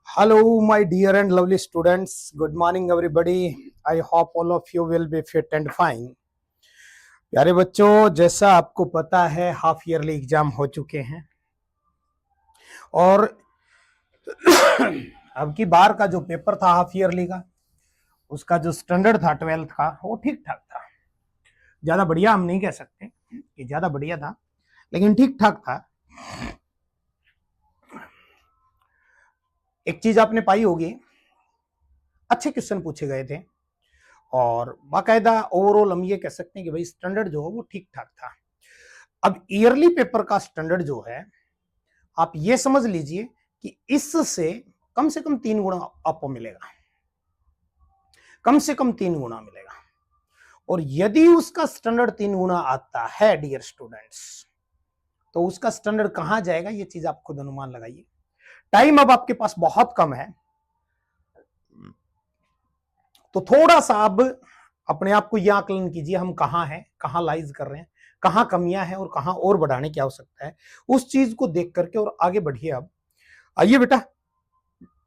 Hello, my dear and lovely students. Good morning, everybody. I hope all of you will be fit and fine. प्यारे बच्चों, जैसा आपको पता है half yearly exam हो चुके हैं और अब की बार का जो पेपर था हाफ ईयरली का, उसका जो स्टैंडर्ड था 12th का, वो ठीक ठाक था। ज्यादा बढ़िया हम नहीं कह सकते कि ज्यादा बढ़िया था, लेकिन ठीक ठाक था। एक चीज आपने पाई होगी, अच्छे क्वेश्चन पूछे गए थे और बाकायदा ओवरऑल हम ये कह सकते हैं कि भाई स्टैंडर्ड जो है वो ठीक ठाक था। अब ईयरली पेपर का स्टैंडर्ड जो है, आप ये समझ लीजिए कि इससे से कम 3 गुना आपको मिलेगा, कम से कम 3 गुना मिलेगा। और यदि उसका स्टैंडर्ड 3 गुना आता है डियर स्टूडेंट्स, तो उसका स्टैंडर्ड कहां जाएगा, ये चीज आप खुद अनुमान लगाइए। टाइम अब आपके पास बहुत कम है, तो थोड़ा सा अब अपने आप को यह आकलन कीजिए, हम कहां हैं, कहां लाइज कर रहे हैं, कहां कमियां हैं और कहां और बढ़ाने की आवश्यकता है, उस चीज को देख करके और आगे बढ़िए। अब आइए बेटा,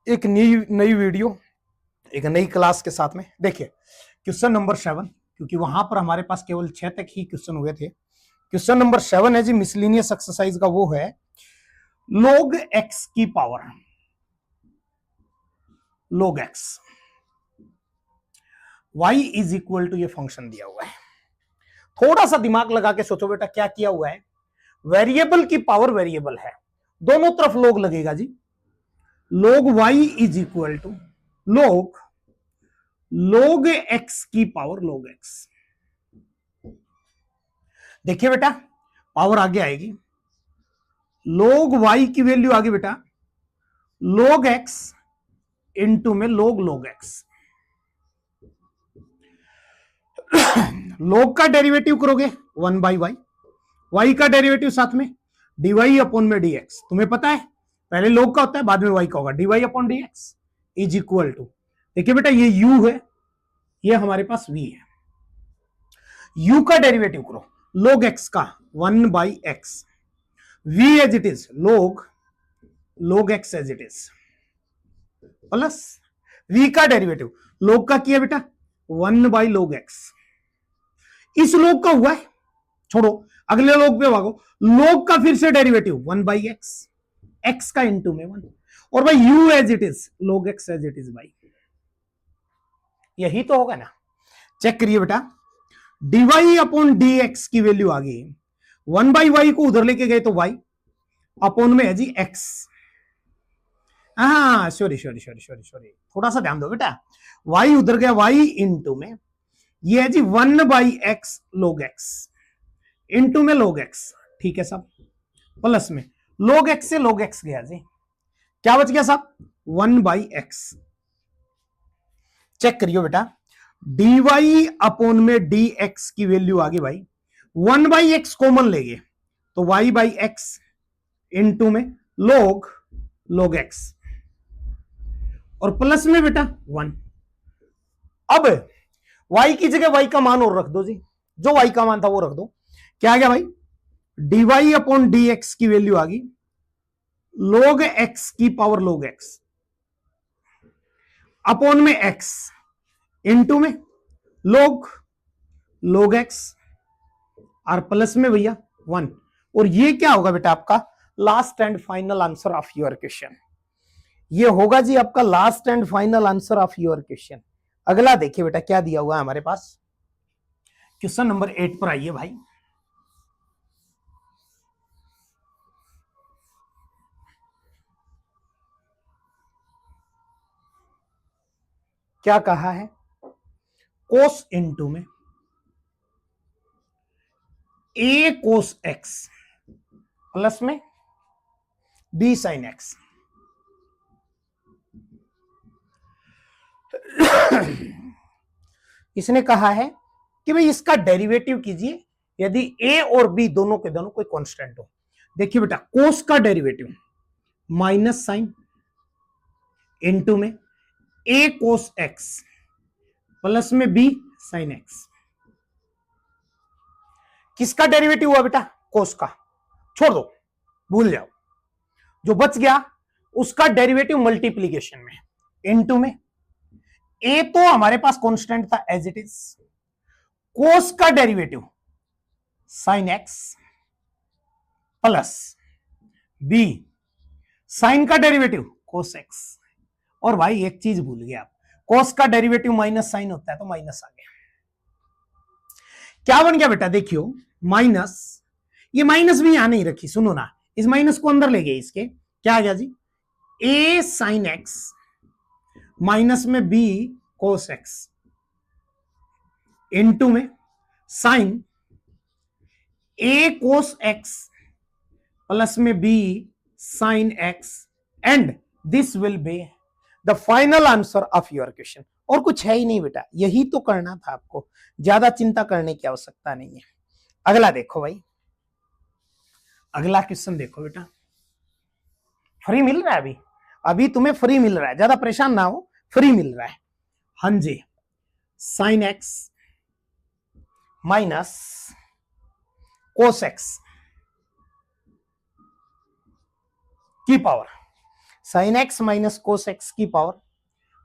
एक नई वीडियो, एक नई क्लास के साथ में देखिए क्वेश्चन नंबर 7, क्योंकि वहां पर हमारे पास केवल 6 तक ही क्वेश्चन हुए थे। क्वेश्चन नंबर 7 है जी मिसलिनियस एक्सरसाइज का, वो है log x की power, log x y is equal to, ये फंक्शन दिया हुआ है। थोड़ा सा दिमाग लगा के सोचो बेटा, क्या किया हुआ है, वेरिएबल की पावर वेरिएबल है, दोनों तरफ लोग लगेगा जी। log y is equal to log x की पावर log x। देखिए बेटा, पावर आगे आएगी, log y की वैल्यू आगे बेटा log x इंटू में log x। log का डेरिवेटिव करोगे 1 बाई वाई, y का डेरिवेटिव साथ में dy अपॉन में dx। तुम्हें पता है पहले log का होता है, बाद में y का होगा, dy upon dx is equal to, देखिए बेटा ये u है, ये हमारे पास v है। u का डेरिवेटिव करो log x का 1 by x, v as it is log x as it is, plus v का डेरिवेटिव log का किया बेटा 1 बाई log x, इस log का हुआ है, छोड़ो अगले log पे भागो, log का फिर से डेरिवेटिव 1 बाई x, x का इंटू में 1, और भाई u as it is log x as it is भाई, यही तो होगा ना। चेक करिए बेटा, dy अपॉन dx की वैल्यू आ गई, 1 बाई वाई को उधर लेके गए तो y अपॉन में है जी x। हाँ सॉरी, थोड़ा सा ध्यान दो बेटा, y उधर गया, y इंटू में ये है जी 1 by x log x into में log x, ठीक है साहब, प्लस में log x से log x गया जी, क्या बच गया साहब 1 बाई x। चेक करियो बेटा, dy अपॉन में dx की वैल्यू आ गई भाई, 1 बाई एक्स कॉमन लेंगे तो y बाई एक्स इंटू में log x, और प्लस में बेटा 1। अब y की जगह y का मान और रख दो जी, जो y का मान था वो रख दो, क्या आ गया भाई dy अपॉन dx की वैल्यू आ गई log x की पावर log x अपॉन में x इंटू में log x, और प्लस में भैया 1। और ये क्या होगा बेटा आपका last and final answer of your question, ये होगा जी आपका last and final answer of your question. अगला देखिए बेटा क्या दिया हुआ है हमारे पास, क्वेश्चन नंबर 8 पर आइए भाई। क्या कहा है, कोस इंटू में a कोस x प्लस में b साइन x। इसने कहा है कि भाई इसका डेरिवेटिव कीजिए यदि a और b दोनों के दोनों कोई कांस्टेंट हो। देखिए बेटा, कोस का डेरिवेटिव माइनस साइन इंटू में a कोस x प्लस में b साइन x। किसका डेरिवेटिव हुआ बेटा, कोस का, छोड़ दो भूल जाओ, जो बच गया उसका डेरिवेटिव मल्टीप्लीकेशन में, इनटू में। ए तो हमारे पास कांस्टेंट था एज इट इज, कोस का derivative sine x plus b sine का डेरिवेटिव कोस एक्स। और भाई एक चीज भूल गए आप, कोस का डेरिवेटिव माइनस साइन होता है तो माइनस आ गया। क्या बन गया बेटा, देखियो माइनस, ये माइनस भी यहां नहीं रखी, सुनो ना, इस माइनस को अंदर ले गए इसके, क्या आ गया जी, ए साइन एक्स माइनस में बी कोस एक्स इनटू में sine a cos x plus में b sine x and this will be the final answer of your question. और कुछ है ही नहीं बेटा, यही तो करना था आपको, ज्यादा चिंता करने की आवश्यकता नहीं है। अगला देखो भाई, अगला क्वेश्चन देखो बेटा, फ्री मिल रहा है अभी, अभी तुम्हें फ्री मिल रहा है, ज्यादा परेशान ना हो, फ्री मिल रहा है। हाँ जी, sine x minus cos x की power, sine x minus cos x की power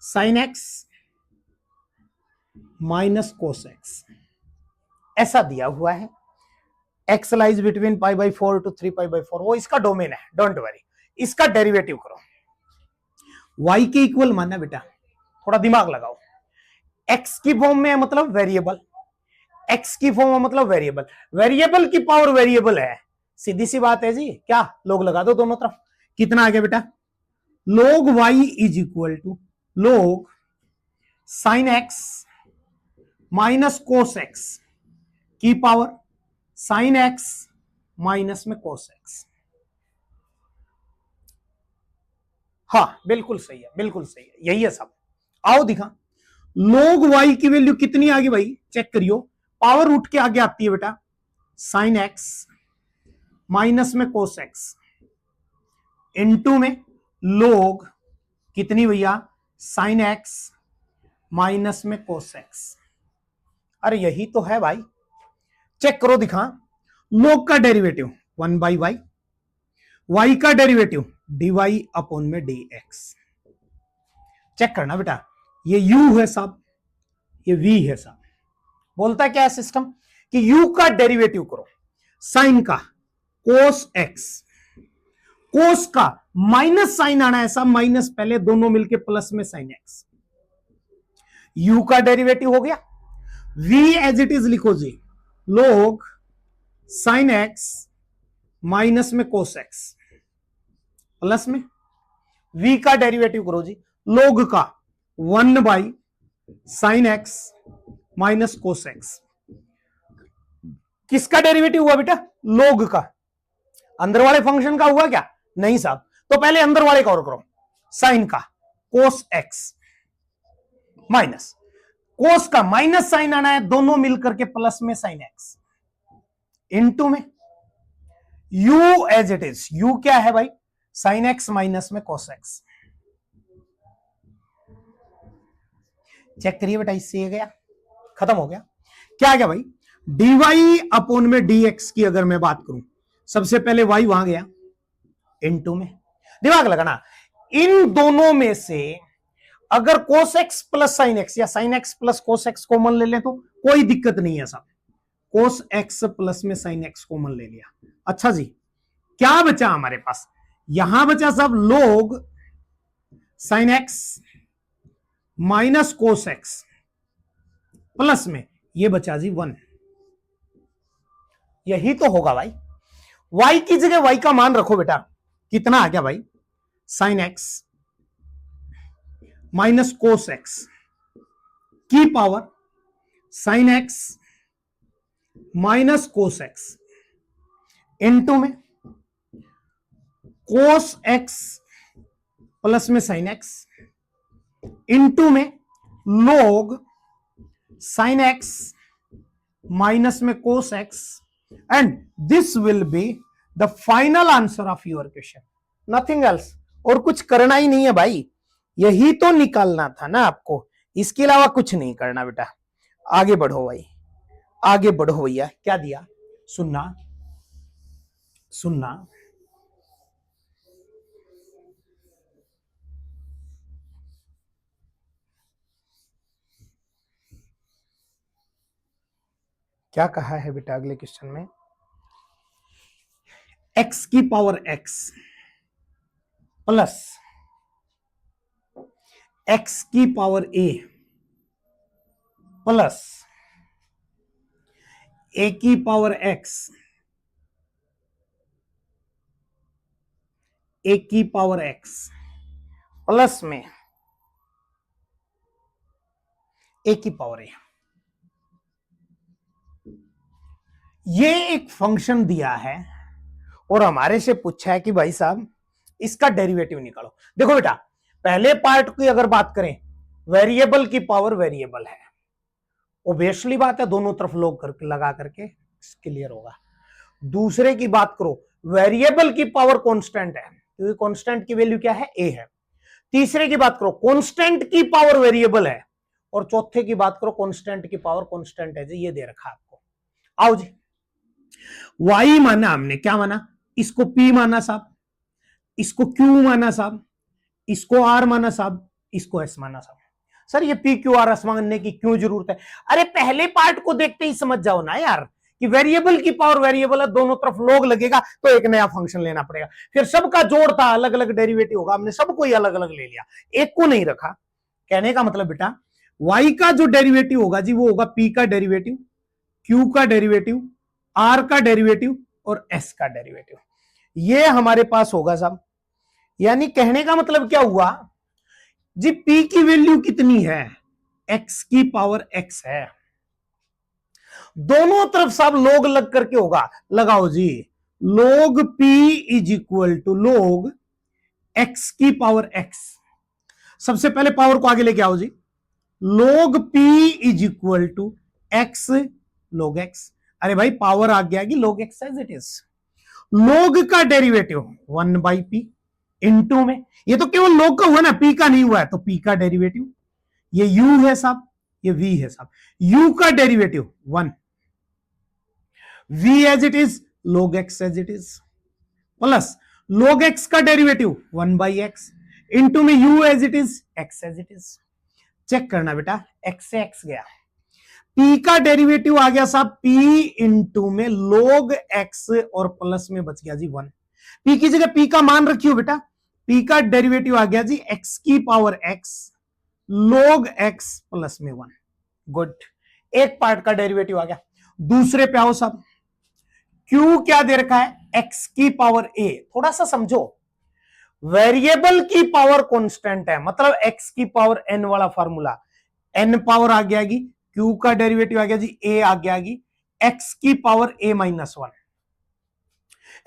sine x minus cos X, ऐसा दिया हुआ है। X lies between pi by 4 to 3π/4, वो इसका डोमेन है, डोंट वरी। इसका डेरिवेटिव करो, y के इक्वल मानना बेटा, थोड़ा दिमाग लगाओ। x की फॉर्म में है मतलब वेरिएबल, x की फॉर्म में मतलब वेरिएबल, वेरिएबल की पावर वेरिएबल है, सीधी सी बात है जी। क्या लोग लगा दो दोनों तरफ, कितना आ गया बेटा, log y is equal to log sine x minus cos x की पावर साइन एक्स माइनस में कोस एक्स। हाँ बिल्कुल सही है, बिल्कुल सही है, यही है सब। आओ दिखा, log y की वैल्यू कितनी आ गई भाई, चेक करियो, पावर उठ के आगे आती है बेटा, साइन एक्स माइनस में कोस एक्स इनटू में log कितनी भैया, साइन एक्स माइनस में कोस एक्स। अरे यही तो है भाई, चेक करो दिखा, log का डेरिवेटिव 1/y, y का डेरिवेटिव dy अपॉन में dx। चेक करना बेटा, ये u है साहब, ये v है साहब। बोलता क्या है सिस्टम कि u का डेरिवेटिव करो, साइन का कोस x, कोस का माइनस साइन आना है साहब, माइनस पहले, दोनों मिलके प्लस में साइन x, u का डेरिवेटिव हो गया। v एज इट इज लिखो जी, log साइन x माइनस में कोस x प्लस में v का डेरिवेटिव करो जी, log का 1 sine x minus cos x। किसका डेरिवेटिव हुआ बेटा, log का, अंदर वाले फंक्शन का हुआ क्या, नहीं साहब, तो पहले अंदर वाले का और करो, साइन का कोस x माइनस कोस का माइनस साइन आना है, दोनों मिलकर के प्लस में साइन x इनटू में u as it is, u क्या है भाई, साइन x माइनस में कोस x। चेक करिए बेटा, इससे ये गया, खत्म हो गया। क्या आ गया भाई, dy अपॉन में dx की अगर मैं बात करूं, सबसे पहले y वहां गया इनटू में, दिमाग लगाना, इन दोनों में से अगर cos x plus sine X या sine x plus cos X common ले लें तो कोई दिक्कत नहीं है साहब, कोस एक्स प्लस में साइन एक्स कॉमन ले लिया। अच्छा जी, क्या बचा हमारे पास, यहां बचा साहब log sine x minus cos x plus में ये बचा जी 1, यही तो होगा भाई। y की जगह y का मान रखो बेटा, कितना आ गया भाई, sine x minus cos x की power sine x minus cos x into में कोस एक्स प्लस में साइन एक्स इनटू में log साइन एक्स माइनस में cos x and this will be the final answer of your question, nothing else. और कुछ करना ही नहीं है भाई, यही तो निकालना था ना आपको, इसके अलावा कुछ नहीं करना बेटा। आगे बढ़ो भाई, आगे बढ़ो भैया। क्या दिया, सुनना सुनना, क्या कहा है बेटा अगले क्वेश्चन में, x की पावर x प्लस x की पावर a प्लस a की पावर x a की पावर x प्लस में a की पावर a। ये एक फंक्शन दिया है और हमारे से पूछा है कि भाई साहब इसका डेरिवेटिव निकालो। देखो बेटा, पहले पार्ट की अगर बात करें, वेरिएबल की पावर वेरिएबल है, ओबियसली बात है, दोनों तरफ लोग करके लगा करके क्लियर होगा। दूसरे की बात करो, वेरिएबल की पावर कांस्टेंट है, क्योंकि कांस्टेंट की वैल्यू क्या है, ए है। तीसरे की बात करो, कांस्टेंट की पावर वेरिएबल है, और चौथे की बात करो, कांस्टेंट की पावर कांस्टेंट है जी, ये दे रखा आपको। आओ जी, y माना हमने, क्या माना, इसको p माना साहब, इसको q माना साहब, इसको r माना साहब, इसको s माना साहब। सर ये p q r s मानने की क्यों जरूरत है? अरे पहले पार्ट को देखते ही समझ जाओ ना यार कि वेरिएबल की पावर वेरिएबल है, दोनों तरफ लॉग लगेगा तो एक नया फंक्शन लेना पड़ेगा, फिर सबका जोड़ था, अलग अलग डेरिवेटिव होगा, हमने सबको ही अलग अलग ले लिया, एक को नहीं रखा। कहने का मतलब बेटा, y का जो डेरिवेटिव होगा जी वो होगा p का डेरिवेटिव, q का डेरिवेटिव, r का डेरिवेटिव और s का डेरिवेटिव, ये हमारे पास होगा साहब। यानी कहने का मतलब क्या हुआ जी, p की वैल्यू कितनी है, x की पावर x है, दोनों तरफ साहब लोग लग करके होगा, लगाओ जी, log p is equal to log x की पावर x। सबसे पहले पावर को आगे लेके आओ जी, log p is equal to x log x। अरे भाई पावर आ गया कि log x as it is, log का डेरिवेटिव 1 बाई पी इनटू में, ये तो केवल log का हुआ ना, p का नहीं हुआ है, तो p का डेरिवेटिव, ये u है साहब, ये v है साहब, u का derivative 1, v as it is, log x as it is, plus log x का डेरिवेटिव 1 बाई एक्स इंटू में u as it is, x as it is. Check करना बेटा, x से x गया, p का डेरिवेटिव आ गया साहब p इंटू में log x और प्लस में बच गया जी 1, p की जगह p का मान रखियो बेटा, p का डेरिवेटिव आ गया जी x की power x log x plus में 1। गुड, एक पार्ट का डेरिवेटिव आ गया। दूसरे पे आओ साहब, q क्या दे रखा है, x की पावर a। थोड़ा सा समझो, वेरिएबल की पावर कांस्टेंट है, मतलब x की पावर n वाला फार्मूला, n पावर आ गया जी, q का डेरिवेटिव आ गया जी a आ गया जी x की power a minus 1,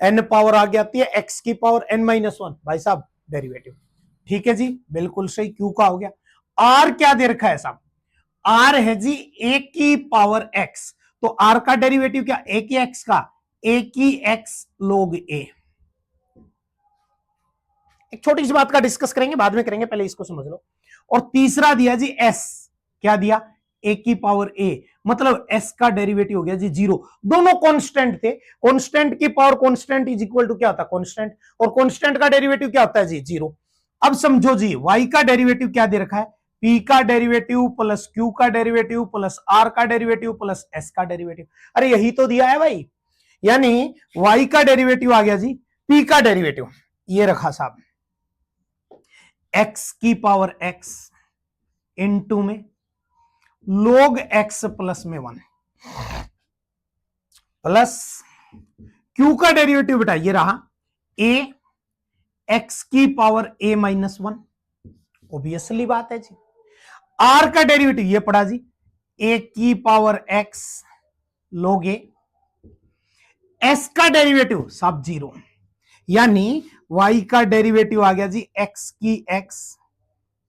n power आ गया है x की पावर n माइनस 1, भाई साहब डेरिवेटिव, ठीक है जी, बिल्कुल सही, q का हो गया। r क्या दे रखा है साहब, r है जी a की पावर x, तो r का डेरिवेटिव क्या, a की x का, a की x log a। एक छोटी सी बात का डिस्कस करेंगे, बाद में करेंगे, पहले इसको समझ लो। और तीसरा दिया जी s, क्या दिया, a की पावर a, मतलब s का डेरिवेटिव हो गया जी 0। दोनों कांस्टेंट थे, कांस्टेंट की power constant is equal to क्या होता है, कांस्टेंट, और कांस्टेंट का डेरिवेटिव क्या होता है जी 0। अब समझो जी, y का डेरिवेटिव क्या दे रखा है, p का डेरिवेटिव प्लस q का डेरिवेटिव प्लस r का डेरिवेटिव प्लस s का डेरिवेटिव। अरे यही तो दिया है भाई, यानी y का डेरिवेटिव आ गया जी p का डेरिवेटिव, ये रखा साहब x की पावर x इनटू में log x प्लस में 1 प्लस q का डेरिवेटिव बेटा ये रहा a x की पावर a माइनस 1, ओबियसली बात है जी। r का डेरिवेटिव ये पड़ा जी a की power x log a, s का डेरिवेटिव सब 0, यानी y का डेरिवेटिव आ गया जी x की x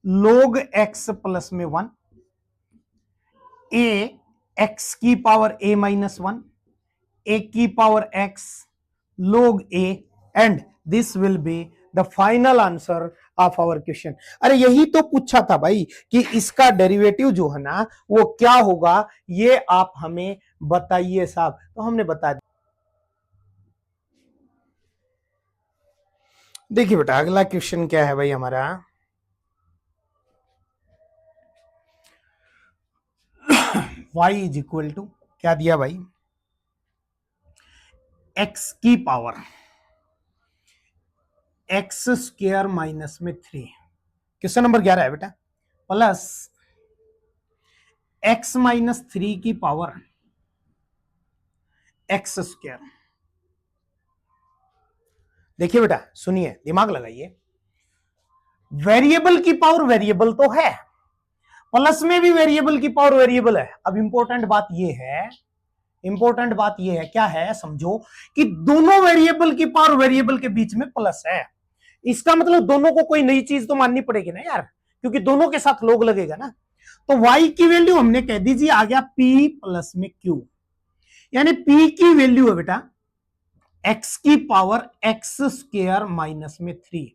log x प्लस में 1, a x की पावर a माइनस 1, a की power x log a, and this will be the final answer of our question. अरे यही तो पूछा था भाई कि इसका डेरिवेटिव जो है ना वो क्या होगा, ये आप हमें बताइए साहब, तो हमने बता दिया। देखिए बेटा अगला क्वेश्चन क्या है भाई हमारा, y इज इक्वल टू क्या दिया भाई, एक्स की पावर एक्स स्क्वायर माइनस में 3, क्वेश्चन नंबर 11 है बेटा, प्लस एक्स माइनस 3 की पावर एक्स स्क्वायर। देखिए बेटा, सुनिए, दिमाग लगाइए, वेरिएबल की पावर वेरिएबल तो है, प्लस में भी वेरिएबल की पावर वेरिएबल है। अब इंपॉर्टेंट बात यह है, इंपॉर्टेंट बात यह है, क्या है समझो, कि दोनों वेरिएबल की पावर वेरिएबल के बीच में प्लस है। इसका मतलब दोनों को कोई नई चीज तो माननी पड़ेगी ना यार, क्योंकि दोनों के साथ लोग लगेगा ना। तो y की वैल्यू हमने कह दीजिए आ गया p प्लस में q, यानी p की वैल्यू है बेटा x की पावर x स्क्वायर माइनस में 3,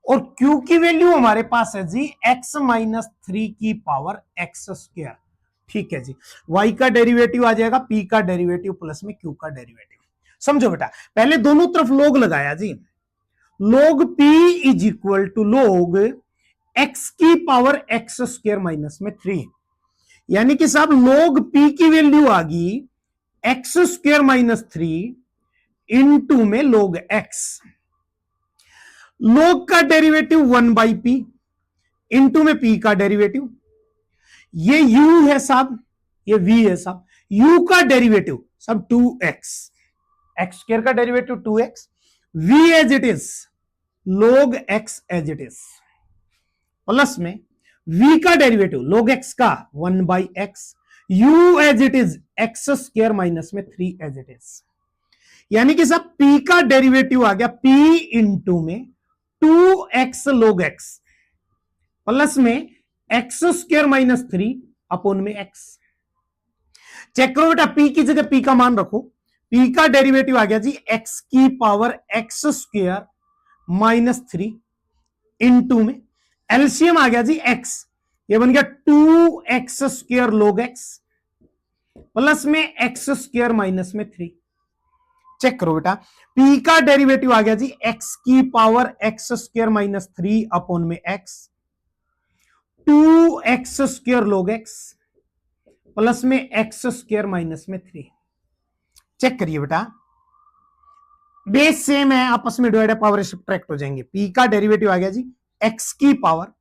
और q की वैल्यू हमारे पास है जी x माइनस 3 की पावर x स्क्वायर। ठीक है जी, y का डेरिवेटिव आ जाएगा p का डेरिवेटिव प्लस में q का डेरिवेटिव। समझो बेटा, पहले दोनों तरफ लोग लगाया जी, log p is equal to log x की पावर x स्क्वायर माइनस में 3, यानी कि साहब log p की वैल्यू आ गई x स्क्वायर माइनस 3 इनटू में log x। log का डेरिवेटिव 1 बाई पी इंटू में p का डेरिवेटिव, ये u है साहब, ये v है साहब, u का डेरिवेटिव सब 2x, x स्क्वायर का derivative 2x, v as it is log x as it is, plus में v का डेरिवेटिव log x का 1 by x, u as it is x square minus में 3 as it is, यानी कि सब p का derivative आ गया p इंटू में 2x log x प्लस में x स्क्वायर माइनस 3 अपॉन में x। चेक करो बेटा, p की जगह p का मान रखो, p का डेरिवेटिव आ गया जी x की power x square minus 3 into में एलसीएम आ गया जी x, ये बन गया 2x square log x plus में x स्क्वायर माइनस में 3। चेक करो बेटा, p का डेरिवेटिव आ गया जी x की power x square minus 3 upon में x, 2x square log x plus में x स्क्वायर माइनस में 3। चेक करिए बेटा, बेस सेम है, आपस में डिवाइड पावर सब्ट्रैक्ट हो जाएंगे। p का डेरिवेटिव आ गया जी x की पावर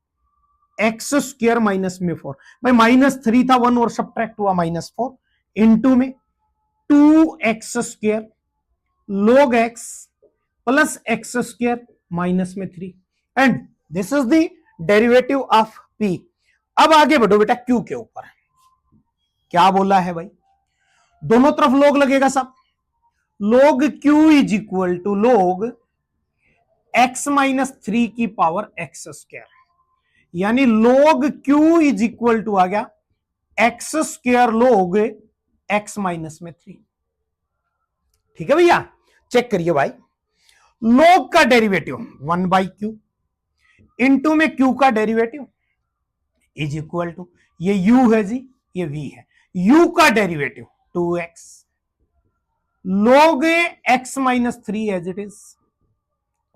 x स्क्वायर माइनस में 4, भाई माइनस 3 था 1 और सब्ट्रैक्ट हुआ माइनस 4 इंटू में 2x square log x plus x square minus में 3, and this is the derivative of p। अब आगे बढ़ो बेटा q के ऊपर, क्या बोला है भाई, दोनों तरफ log लगेगा सब, log q is equal to log x minus 3 की पावर x स्क्वायर, यानी log q is equal to आ गया x square log x minus में 3। ठीक है भैया, चेक करिए भाई, log का डेरिवेटिव 1 बाई क्यू इंटू में q का डेरिवेटिव इज इक्वल टू, ये u है जी, ये v है, u का derivative 2x log x minus 3 as it is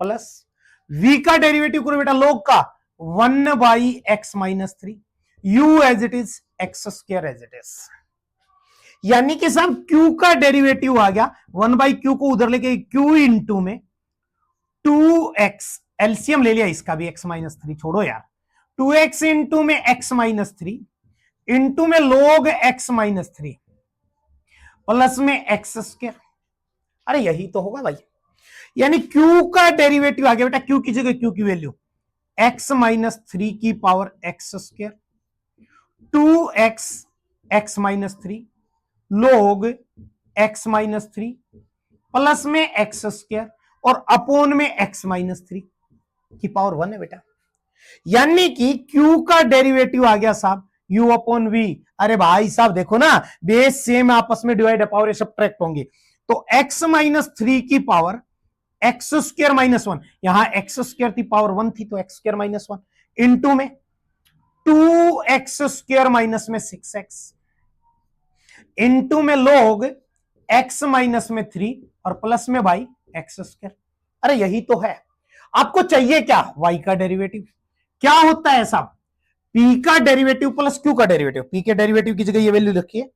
plus v का डेरिवेटिव करो बेटा log का 1 by x minus 3, u as it is x square as it is, यानी कि साहब q का डेरिवेटिव आ गया 1 बाई क्यू को उधर लेके q इंटू में 2x, एलसीएम ले लिया इसका भी, x माइनस 3 छोड़ो यार, 2x इंटू में x माइनस 3 इंटू में log x माइनस 3 प्लस में x स्क्वायर। अरे यही तो होगा भाई, यानी q का डेरिवेटिव आ गया बेटा, q की जगह q की वैल्यू x माइनस 3 की power x square 2x x minus 3 log x minus 3 plus में x स्क्वायर और अपोन में x माइनस 3 की पावर 1 है बेटा, यानी कि q का डेरिवेटिव आ गया साहब u अपॉन v। अरे भाई साहब देखो ना, बेस सेम आपस में डिवाइड पावर सब्ट्रैक्ट होंगे, तो x माइनस 3 की पावर x स्क्वायर माइनस 1, यहां x स्क्वायर की पावर 1 थी तो x स्क्वायर माइनस 1 इंटू में 2x स्क्वायर माइनस में 6x इंटू में log x माइनस में 3 और प्लस में भाई x स्क्वायर। अरे यही तो है, आपको चाहिए क्या, y का डेरिवेटिव। क्या होता है साहब, p का डेरिवेटिव प्लस q का डेरिवेटिव, p के डेरिवेटिव की जगह ये वैल्यू रखिए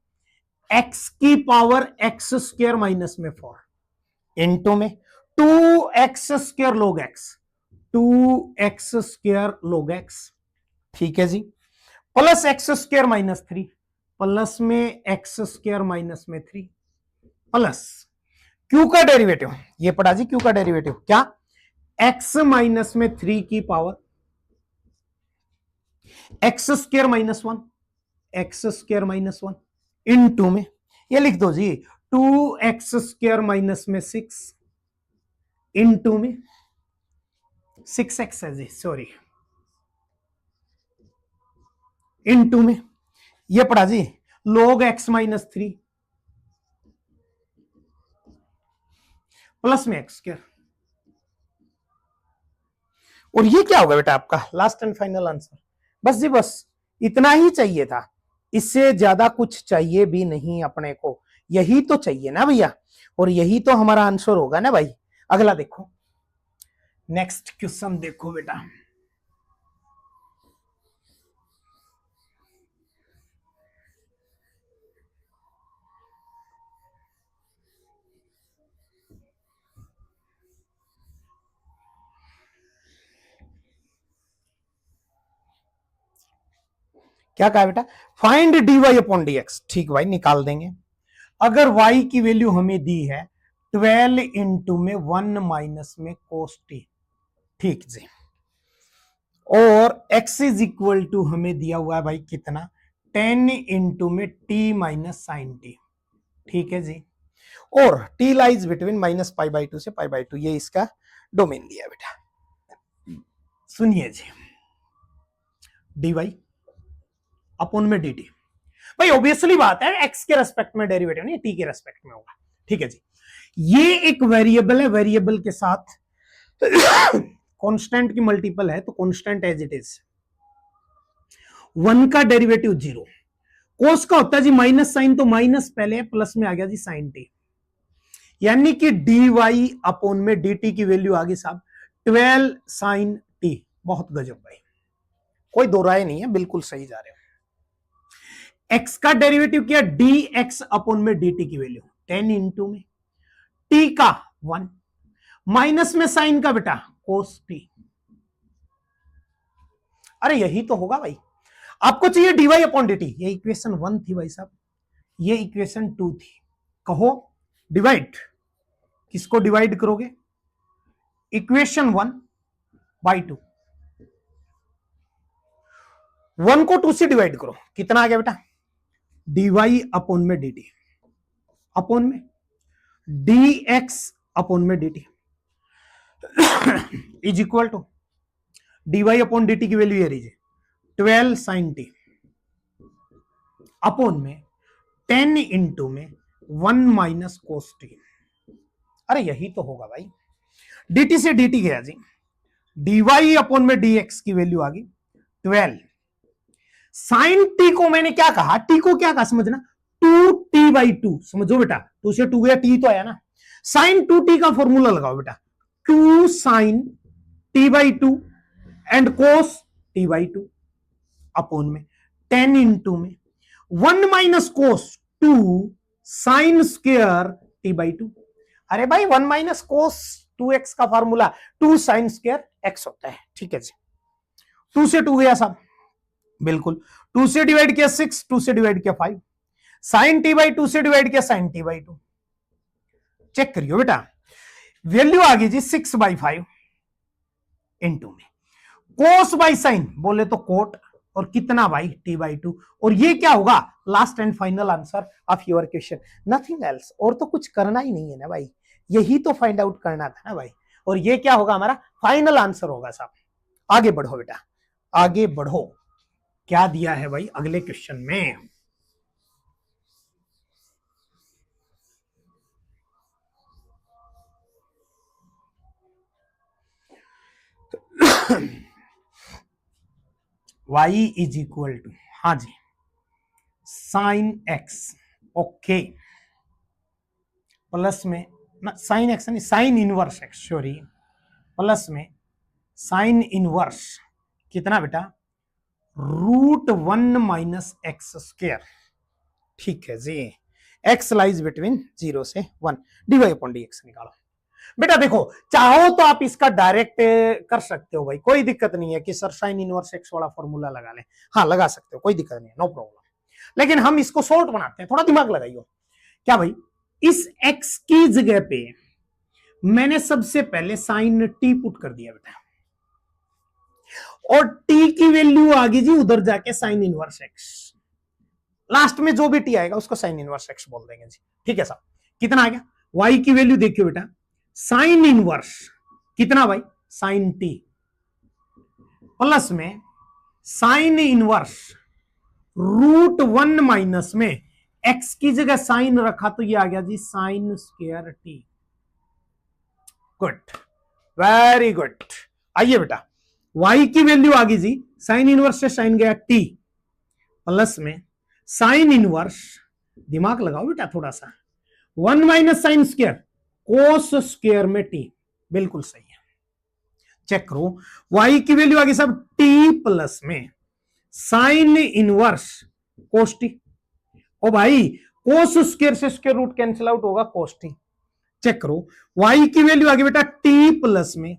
x की पावर x स्क्वायर माइनस में 4 इनटू में 2x² log x, 2x² log x, ठीक है जी, प्लस x² माइनस 3, प्लस में x² माइनस में 3, प्लस q का डेरिवेटिव, ये पढ़ा जी q का डेरिवेटिव क्या, x माइनस में 3 की power x² minus 1, x² minus 1 into में ये लिख दो जी 2x² माइनस में 6 इनटू में 6x है जी, सॉरी, इनटू में ये पढ़ा जी log x माइनस 3 प्लस में x², और ये क्या होगा बेटा आपका लास्ट एंड फाइनल आंसर। बस जी बस इतना ही चाहिए था, इससे ज्यादा कुछ चाहिए भी नहीं अपने को, यही तो चाहिए ना भैया, और यही तो हमारा आंसर होगा ना भाई। अगला देखो, नेक्स्ट क्वेश्चन देखो बेटा, क्या कहा बेटा, फाइंड dy अपॉन dx, ठीक भाई निकाल देंगे। अगर y की वैल्यू हमें दी है 12 इंटू में 1 माइनस में cos t, ठीक जी, और x इज इक्वल टू हमें दिया हुआ है भाई कितना 10 इंटू में t माइनस साइन टी, ठीक है जी, और t लाइज बिटवीन माइनस π/2 से π/2, ये इसका डोमेन दिया बेटा। सुनिए जी, dy अपॉन में dt, भाई ऑब्वियसली बात है x के रेस्पेक्ट में डेरिवेटिव नहीं t के रेस्पेक्ट में होगा, ठीक है जी। ये एक वेरिएबल है, वेरिएबल के साथ कांस्टेंट की मल्टीपल है तो कांस्टेंट एज इट इज, 1 का डेरिवेटिव 0, कोस का होता है जी माइनस साइन, तो माइनस पहले प्लस में आ गया जी साइन टी, यानी कि dy अपॉन में dt की वैल्यू आ गई साहब 12 साइन टी। बहुत गजब भाई, कोई दो राय नहीं है, बिल्कुल सही जा रहे हो। x का डेरिवेटिव किया dx अपॉन में dt की वैल्यू 10 इंटू में t का 1 माइनस में साइन का बेटा कोस t, अरे यही तो होगा भाई, आपको चाहिए dy अपॉन dt, ये इक्वेशन 1 थी भाई साहब, ये इक्वेशन 2 थी, कहो डिवाइड, किसको डिवाइड करोगे, इक्वेशन 1 बाई 2, 1 को 2 से डिवाइड करो, कितना आ गया बेटा dy अपॉन में dt अपॉन में dx अपॉन में dt is equal to dy upon dt की वैल्यू ये रही 12 साइन टी अपॉन में 10 इंटू में 1 माइनस कोस टी, अरे यही तो होगा भाई, dt से dt गया जी, dy अपॉन में dx की वैल्यू आ गई 12, साइन टी को मैंने क्या कहा, टी को क्या कहा समझना 2t/2, समझो बेटा 2 से 2 गया t तो आया ना, साइन 2t का फॉर्मूला लगाओ बेटा 2 sign t/2 and cos t/2 upon में 10 इंटू में 1 minus cos 2 sine square t/2, अरे भाई 1 माइनस कोस 2x का फॉर्मूला 2 साइन स्क्वायर x होता है, ठीक है जी, 2 से 2 गया साहब, बिल्कुल 2 से डिवाइड किया 6, 2 से डिवाइड किया 5, साइन t/2 से डिवाइड किया साइन t/2, चेक करियो बेटा वैल्यू आ गई जी 6/5 इंटू में कोस बाई साइन बोले तो कोट, और कितना भाई t/2, और ये क्या होगा last and final answer of your question, nothing else, और तो कुछ करना ही नहीं है ना भाई, यही तो फाइंड आउट करना था ना भाई, और ये क्या होगा हमारा फाइनल आंसर होगा साहब। आगे बढ़ो बेटा, आगे बढ़ो, क्या दिया है भाई अगले क्वेश्चन में, y इज इक्वल टू, हाँ जी साइन x, ओके, प्लस में साइन एक्स नहीं sine inverse x, sorry, plus में साइन इनवर्स कितना बेटा √1 माइनस एक्स स्क्वायर, ठीक है जी, x लाइज बिटवीन 0 से 1, dy अपॉन dx निकालो, बेटा देखो, चाहो तो आप इसका डायरेक्ट कर सकते हो भाई, कोई दिक्कत नहीं है कि सर साइन इनवर्स एक्स वाला फॉर्मूला लगा लें। हाँ लगा सकते हो, कोई दिक्कत नहीं है, नो प्रॉब्लम। लेकिन हम इसको शॉर्ट बनाते हैं, थोड़ा दिमाग लगाइयो। क्या भाई, इस एक्स की जगह पे मैंने सबसे पहले साइन टी पुट कर दिया बेटा, और टी की वैल्यू आ गई जी उधर जाके साइन इनवर्स एक्स। लास्ट में जो भी टी आएगा उसको साइन इनवर्स एक्स बोल देंगे जी। ठीक है साहब, कितना आ गया, वाई की वैल्यू देखियो बेटा, साइन इनवर्स कितना भाई, साइन टी प्लस में साइन इनवर्स √1 माइनस में एक्स की जगह साइन रखा तो ये आ गया जी sine square t. Good, very good. आइए बेटा, y की वैल्यू आ गई जी, साइन इनवर्स से साइन गया t प्लस में साइन इनवर्स, दिमाग लगाओ बेटा थोड़ा सा, 1 minus sine square cos square में t। बिल्कुल सही है, चेक करो, y की वैल्यू आ गई सब t प्लस में साइन इनवर्स कोस t। ओ भाई, कोस स्क्वायर से स्क्वायर रूट कैंसिल आउट होगा, कोस t। चेक करो, y की वैल्यू आ गई बेटा t प्लस में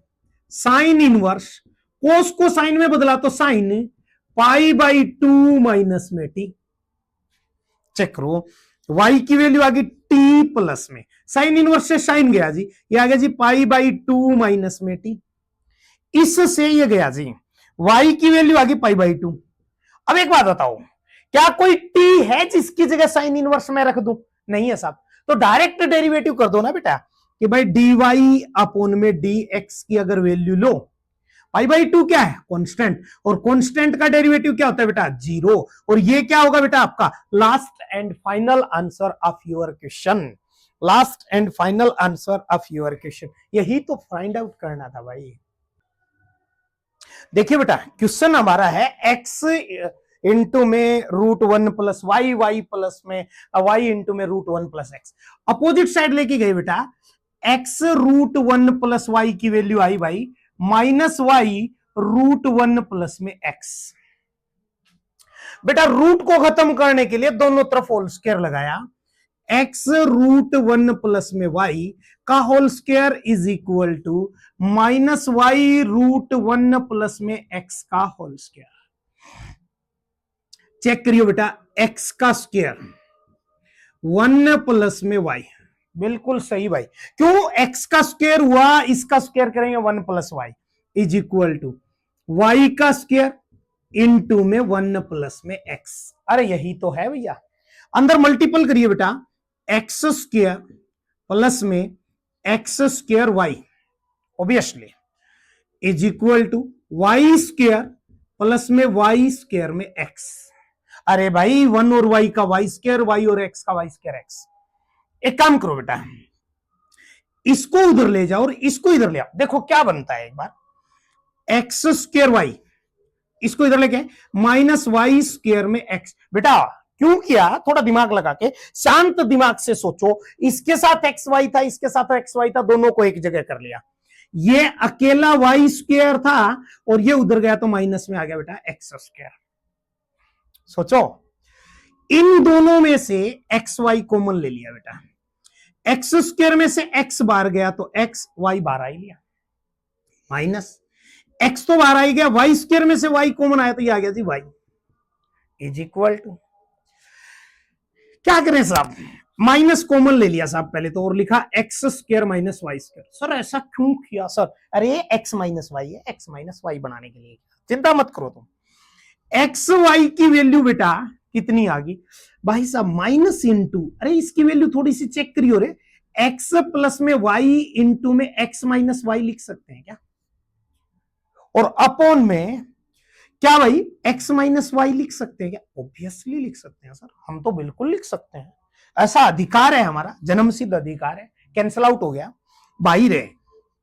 साइन इनवर्स, कोस को साइन में बदला तो साइन π/2 माइनस में t। चेक करो, y की वैल्यू आ गई t प्लस में साइन इनवर्स से साइन गया जी, ये आ गया जी π/2 माइनस में t। इससे ये गया जी, y की वैल्यू आ गई π/2। अब एक बात बताओ, क्या कोई t है जिसकी जगह साइन इनवर्स में रख दूं? नहीं है साहब, तो डायरेक्ट डेरिवेटिव कर दो ना बेटा, कि भाई dy अपॉन में dx की अगर वैल्यू लो, π/2 क्या है, कांस्टेंट, और कांस्टेंट का डेरिवेटिव क्या होता है बेटा, 0। और ये क्या होगा बेटा आपका last and final answer of your question, last and final answer of your question. यही तो फाइंड आउट करना था भाई। देखिए बेटा, क्वेश्चन हमारा है x इंटू में √1 प्लस वाई, वाई प्लस में y इंटू में √1 प्लस एक्स। अपोजिट साइड लेके गए बेटा, x √1 प्लस वाई की वैल्यू आई भाई माइनस वाई √1 प्लस में x। बेटा रूट को खत्म करने के लिए दोनों तरफ होल स्क्वायर लगाया, x √1 प्लस में y का whole square is equal to minus y √1 plus में x का होल स्क्वायर। चेक करियो बेटा, x का स्क्वायर 1 प्लस में y, बिल्कुल सही भाई। क्यों, x का स्क्वायर हुआ, इसका स्क्वायर करेंगे 1 plus y is equal to y का स्क्वायर इनटू में 1 प्लस में x। अरे यही तो है भैया, अंदर मल्टीपल करिए बेटा, x स्क्वायर प्लस में x square y obviously is equal to y square plus में y स्क्वायर में x। अरे भाई 1 और y का y स्क्वायर, y और x का y स्क्वायर x। एक काम करो बेटा, इसको उधर ले जाओ और इसको इधर ले आओ, देखो क्या बनता है एक बार, एक्स स्क्वायर वाई, इसको इधर लेके माइनस वाई स्क्वायर में एक्स। बेटा क्यों किया, थोड़ा दिमाग लगा के शांत दिमाग से सोचो, इसके साथ एक्स वाई था, इसके साथ एक्स वाई था, दोनों को एक जगह कर लिया, ये अकेला वाई स्क्वायर था और ये उधर गया तो माइनस में आ गया बेटा एक्स स्क्वायर। सोचो, इन दोनों में से एक्स वाई कॉमन ले लिया बेटा, एक्स स्क्वायर में से एक्स बाहर गया तो एक्स, वाई बाहर आ लिया, माइनस एक्स तो बाहर आ गया, वाई स्क्वायर में से वाई कॉमन आया तो ये आ गया जी वाई इज इक्वल टू, क्या करें साहब, माइनस कॉमन ले लिया साहब पहले तो, और लिखा x square minus y square. Sir ऐसा क्यों किया सर, अरे एक्स माइनस वाई है, एक्स माइनस वाई बनाने के लिए, चिंता मत करो तुम। एक्स वाई की वैल्यू बेटा कितनी आ गई भाई साहब, माइनस इंटू, अरे इसकी वैल्यू थोड़ी सी चेक करियो रे, एक्स प्लस में वाई इंटू में एक्स माइनस वाई लिख सकते हैं क्या, और अपॉन में क्या भाई एक्स माइनस वाई लिख सकते हैं क्या, ऑब्वियसली लिख सकते हैं सर, हम तो बिल्कुल लिख सकते हैं, ऐसा अधिकार है हमारा, जन्मसिद्ध अधिकार है। कैंसल आउट हो गया, बाहर है,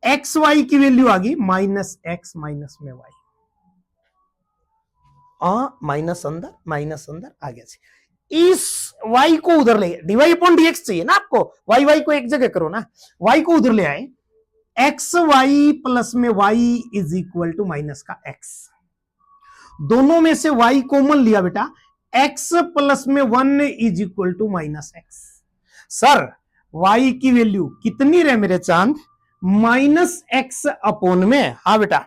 एक्स वाई की वैल्यू आ गई माइनस एक्स माइनस में वाई, माइनस अंदर आ गया, इस y को उधर ले, डिवाई अपॉन dx चाहिए ना आपको, y को एक जगह करो ना, y को उधर ले आए, एक्स वाई प्लस में y is equal to minus का x, दोनों में से y कॉमन लिया बेटा, x प्लस में 1 is equal to minus x. Sir y की वैल्यू कितनी रहे मेरे चांद, माइनस एक्स अपोन में, हाँ बेटा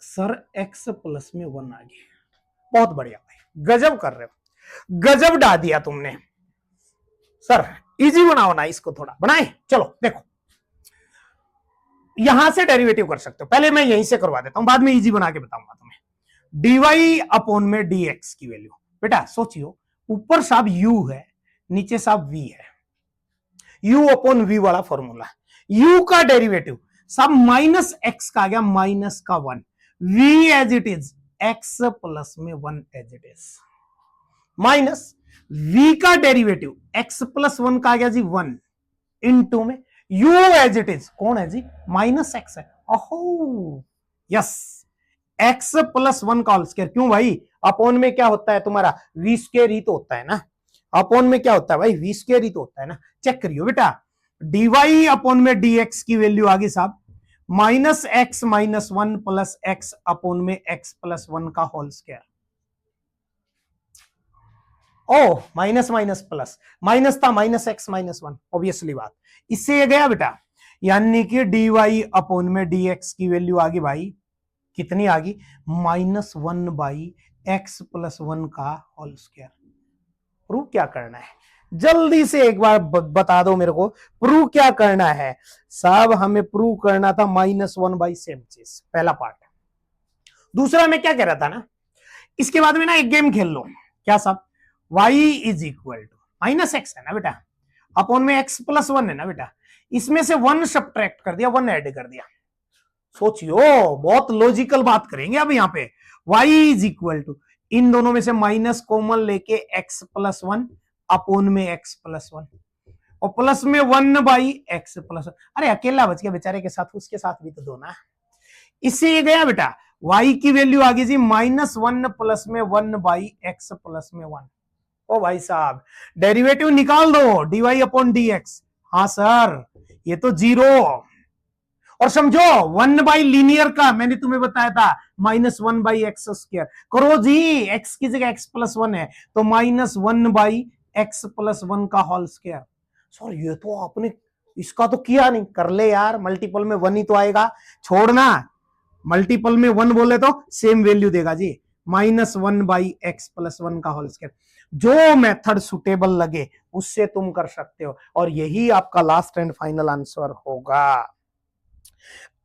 सर एक्स प्लस में 1 आ गया, बहुत बढ़िया भाई, गजब कर रहे हो, गजब डा दिया तुमने सर। इजी बनाओ ना इसको, थोड़ा बनाए। चलो देखो, यहां से डेरिवेटिव कर सकते हो, पहले मैं यहीं से करवा देता हूं, बाद में इजी बना के बताऊंगा तुम्हें। dy अपॉन में dx की वैल्यू, बेटा सोचियो, ऊपर साहब u है, नीचे साहब v है, u अपॉन v वाला फॉर्मूला, u का डेरिवेटिव सब माइनस एक्स का आ गया, माइनस का 1, v as it is x plus में 1 as it is, minus v का डेरिवेटिव x प्लस 1 का आ गया जी 1 इनटू में u एज इट इज कौन है जी, माइनस एक्स है, ओहो यस, एक्स प्लस 1 का होल स्क्वायर, क्यों भाई अपॉन में क्या होता है तुम्हारा, वी स्क्वायर ही तो होता है ना, अपॉन में क्या होता है भाई, वी स्क्वायर ही तो होता है ना। चेक करियो बेटा, dy अपॉन में dx की वैल्यू आ गई साहब minus x minus 1 plus x upon में एक्स प्लस 1 का whole square, oh minus minus plus, minus था माइनस एक्स माइनस 1, ऑब्वियसली बात, इससे ये गया बेटा, यानी कि dy अपॉन में dx की वैल्यू आ गई भाई, कितनी आ गई, -1 बाई एक्स प्लस 1 का होल स्क्वायर। प्रूव क्या करना है, जल्दी से एक बार बता दो मेरे को, प्रूव क्या करना है साहब, हमें प्रूव करना था -1 बाई सेम चीज, पहला पार्ट। दूसरा मैं क्या कह रहा था ना, इसके बाद में ना एक गेम खेल लो, क्या साहब, y is equal to minus x है ना बेटा, अपॉन में x प्लस 1 है ना बेटा, इसमें से 1 सब्ट्रैक्ट कर दिया, 1 ऐड कर दिया, सोचियो बहुत लॉजिकल बात करेंगे अब यहाँ पे, y इज इक्वल टू इन दोनों में से माइनस कॉमन लेके x प्लस 1 अपोन में x प्लस 1 और प्लस में 1 बाई x प्लस 1, अरे अकेला बच गया बेचारे के साथ, उसके साथ भी तो दो ना, इससे ये गया बेटा, y की वैल्यू आ गई जी -1 प्लस में 1 बाई एक्स प्लस में 1। ओ भाई साहब डेरिवेटिव निकाल दो, dy अपॉन dx, हाँ सर ये तो जीरो, और समझो 1 बाई लीनियर का मैंने तुम्हें बताया था -1 बाई एक्स स्क्वायर, करो जी, x की जगह x प्लस 1 है तो -1 बाई एक्स प्लस 1 का होल स्क्वायर। सर ये तो आपने इसका तो किया नहीं, कर ले यार, मल्टीपल में 1 ही तो आएगा, छोड़ना, मल्टीपल में 1 बोले तो सेम वैल्यू देगा जी, -1 बाई एक्स प्लस 1 का होल स्क्वायर, जो मेथड सुटेबल लगे उससे तुम कर सकते हो, और यही आपका लास्ट एंड फाइनल आंसर होगा।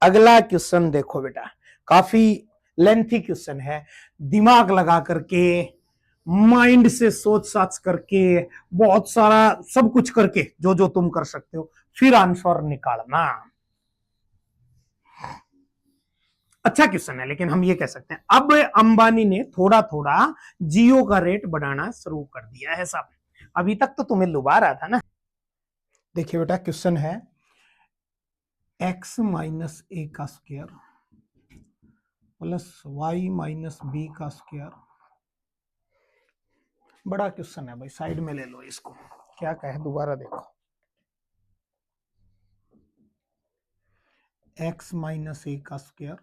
अगला क्वेश्चन देखो बेटा, काफी लेंथी क्वेश्चन है, दिमाग लगा करके, माइंड से सोच साच करके, बहुत सारा सब कुछ करके, जो जो तुम कर सकते हो फिर आंसर निकालना। अच्छा क्वेश्चन है, लेकिन हम ये कह सकते हैं अब अंबानी ने थोड़ा थोड़ा जियो का रेट बढ़ाना शुरू कर दिया है साहब, अभी तक तो तुम्हें लुभा रहा था ना। देखिए बेटा क्वेश्चन है x माइनस ए का square plus y minus b का स्क्वायर, बड़ा क्वेश्चन है भाई, साइड में ले लो इसको, क्या कहे दोबारा देखो, x माइनस ए का स्क्वायर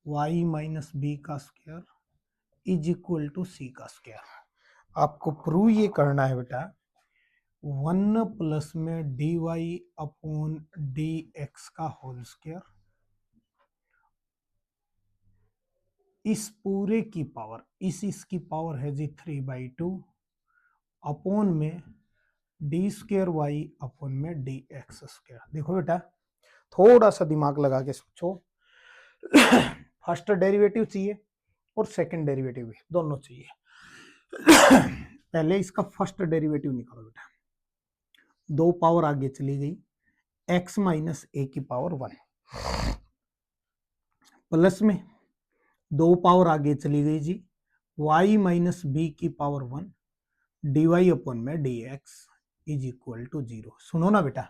y माइनस बी का स्क्वायर इज इक्वल टू सी का स्क्वायर। आपको प्रूव ये करना है बेटा, 1 प्लस में d y upon d x का होल स्क्वायर, इस पूरे की पावर, इसकी पावर है जी 3/2 अपॉन में डी स्क्वायर वाई अपॉन में डी एक्स स्क्वायर। देखो बेटा थोड़ा सा दिमाग लगा के सोचो, फर्स्ट डेरिवेटिव चाहिए और सेकंड डेरिवेटिव भी, दोनों चाहिए। पहले इसका फर्स्ट डेरिवेटिव निकालो बेटा, 2 पावर आगे चली गई, x माइनस ए की पावर 1 प्लस में 2 पावर आगे चली गई जी, y माइनस बी की पावर 1 डी वाई अपॉन में d x is equal to 0। सुनो ना बेटा,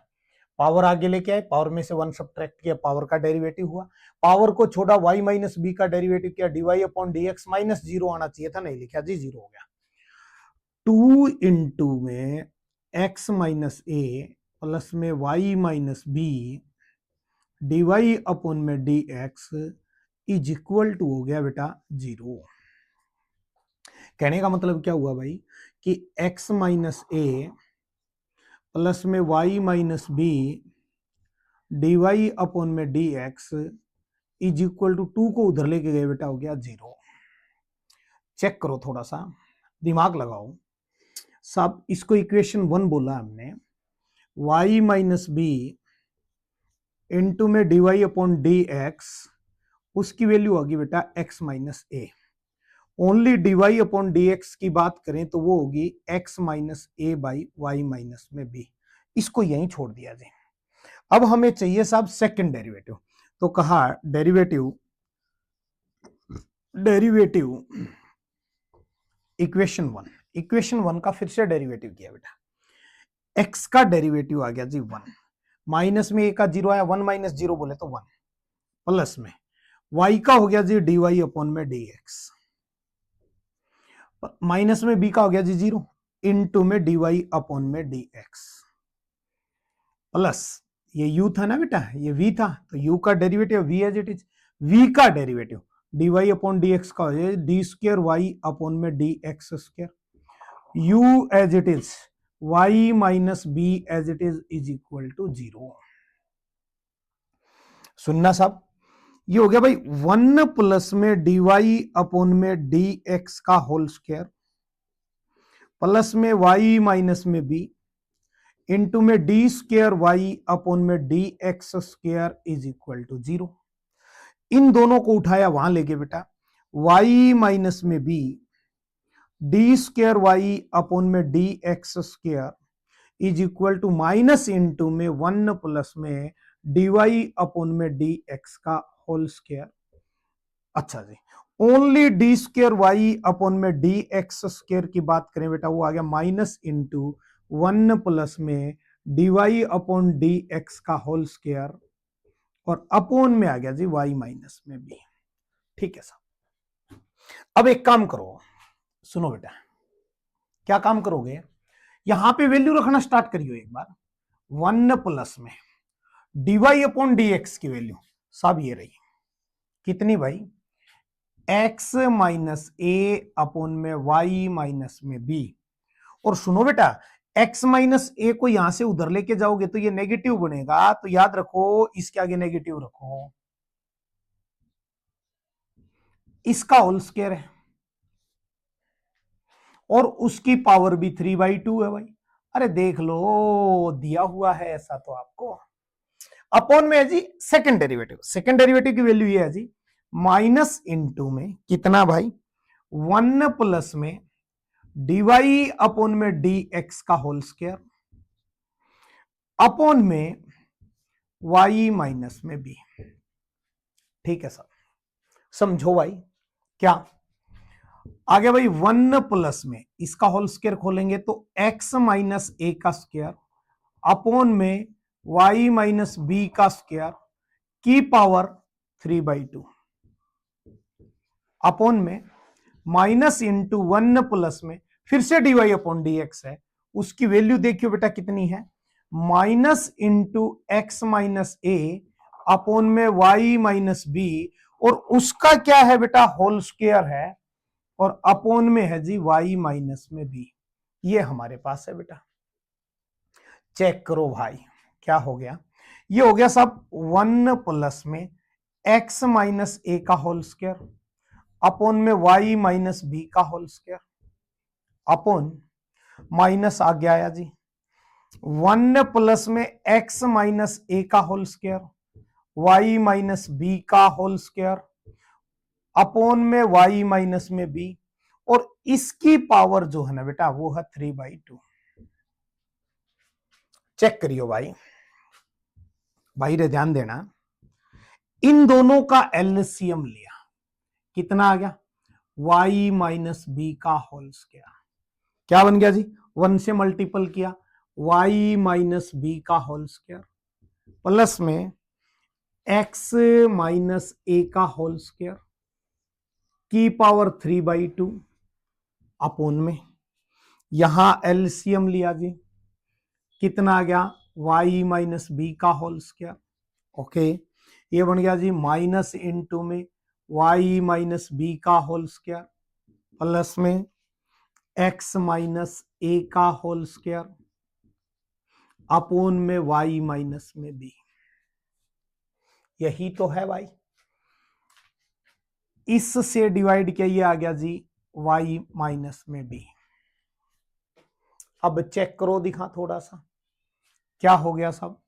पावर आगे लेके आए, पावर में से 1 सब्ट्रैक्ट किया, पावर का डेरिवेटिव हुआ, पावर को छोड़ा, y माइनस बी का डेरिवेटिव किया, d y upon d x minus 0 आना चाहिए था, नहीं लिखा जी 0 हो गया। 2 इंटू में x माइनस ए प्लस में y minus b d y upon में d x is equal to हो गया बेटा 0। कहने का मतलब क्या हुआ भाई कि x माइनस ए प्लस में y minus b d y upon में d x is equal to 2 को उधर लेके गए बेटा, हो गया 0। चेक करो, थोड़ा सा दिमाग लगाओ सब। इसको इक्वेशन 1 बोला हमने, y माइनस बी इंटू में d y upon d x, उसकी वैल्यू होगी बेटा x minus a. Only d y upon d x की बात करें तो वो होगी x minus a by y minus में बी। इसको यहीं छोड़ दिया जाए। अब हमें चाहिए साहब सेकंड डेरिवेटिव, तो कहा डेरिवेटिव इक्वेशन 1 का फिर से डेरिवेटिव किया बेटा। x का डेरिवेटिव आ गया जी 1, माइनस में a का 0 आया, 1 माइनस 0 बोले तो 1, प्लस में y का हो गया जी डी वाई अपॉन में डी एक्स, माइनस में b का हो गया जी 0 इनटू में डी वाई अपॉन में डी एक्स, प्लस ये u था ना बेटा, ये v था, तो u का derivative v as it is, v का derivative d y upon d x का हो जाए डी स्क्र वाई अपॉन में d x square, u as it is y minus b as it is equal to 0। सुनना साहब, ये हो गया भाई 1 प्लस में डी वाई अपॉन में डी एक्स का होल स्क्वायर, प्लस में y माइनस में b इंटू में डी स्क्वायर वाई अपॉन में d x square is equal to 0। इन दोनों को उठाया वहां लेके बेटा, y माइनस में b d square y upon में d x square is equal to minus into में 1 प्लस में डी वाई अपॉन में डी एक्स का होल स्क्वायर। अच्छा जी, only d square y upon में डी एक्स स्क्वायर की बात करें बेटा, वो आ गया माइनस इंटू 1 प्लस में d y upon d x का होल स्क्वायर, और अपॉन में आ गया जी वाई माइनस में बी। ठीक है साहब, अब एक काम करो, सुनो बेटा, क्या काम करोगे, यहां पे वैल्यू रखना स्टार्ट करियो एक बार। 1 प्लस में d y upon d x की वैल्यू सब ये रही, कितनी भाई, x माइनस ए अपॉन में y माइनस में b। और सुनो बेटा, x माइनस ए को यहां से उधर लेके जाओगे तो ये नेगेटिव बनेगा, तो याद रखो इसके आगे नेगेटिव रखो, इसका होल स्क्वायर है और उसकी पावर भी 3/2 है भाई। अरे देख लो, दिया हुआ है ऐसा तो आपको। अपॉन में है जी सेकंड डेरिवेटिव की वैल्यू ये है जी माइनस इंटू में कितना भाई, 1 प्लस में डी वाई अपॉन में डी एक्स का होल स्क्वायर अपॉन में y माइनस में b। ठीक है सर, समझो भाई क्या आ गया भाई, 1 प्लस में इसका होल स्क्वायर खोलेंगे तो x माइनस ए का स्क्वायर अपॉन में y माइनस बी का स्क्वायर की पावर 3/2 अपॉन में माइनस इंटू 1 प्लस में फिर से d y upon d x है, उसकी वैल्यू देखियो बेटा कितनी है, minus into x minus a upon में y माइनस बी, और उसका क्या है बेटा, होल स्क्वायर है, और अपॉन में है जी y माइनस में b। ये हमारे पास है बेटा, चेक करो भाई क्या हो गया, ये हो गया सब 1 प्लस में x माइनस ए का होल स्क्वायर अपॉन में y माइनस बी का होल स्क्वायर अपॉन माइनस आ गया जी 1 प्लस में x माइनस ए का whole square y minus b का होल स्क्वायर अपॉन में y माइनस में b, और इसकी पावर जो है ना बेटा वो है 3/2। चेक करियो भाई, भाई रे ध्यान देना, इन दोनों का एलसीएम लिया, कितना आ गया, y माइनस बी का होल स्क्वायर, क्या बन गया जी, 1 से मल्टीपल किया y माइनस बी का होल स्क्वायर प्लस में x माइनस ए का होल स्क्वायर की पावर 3/2 अपॉन में, यहां एलसीएम लिया जी, कितना आ गया, y माइनस बी का होल स्क्वायर। ओके, ये बन गया जी माइनस इंटू में y माइनस बी का होल स्क्वायर प्लस में x माइनस ए का होल स्क्वायर अपॉन में y माइनस में b। यही तो है भाई, इससे डिवाइड किया, ये आ गया जी y माइनस में b। अब चेक करो, दिखा थोड़ा सा क्या हो गया सब।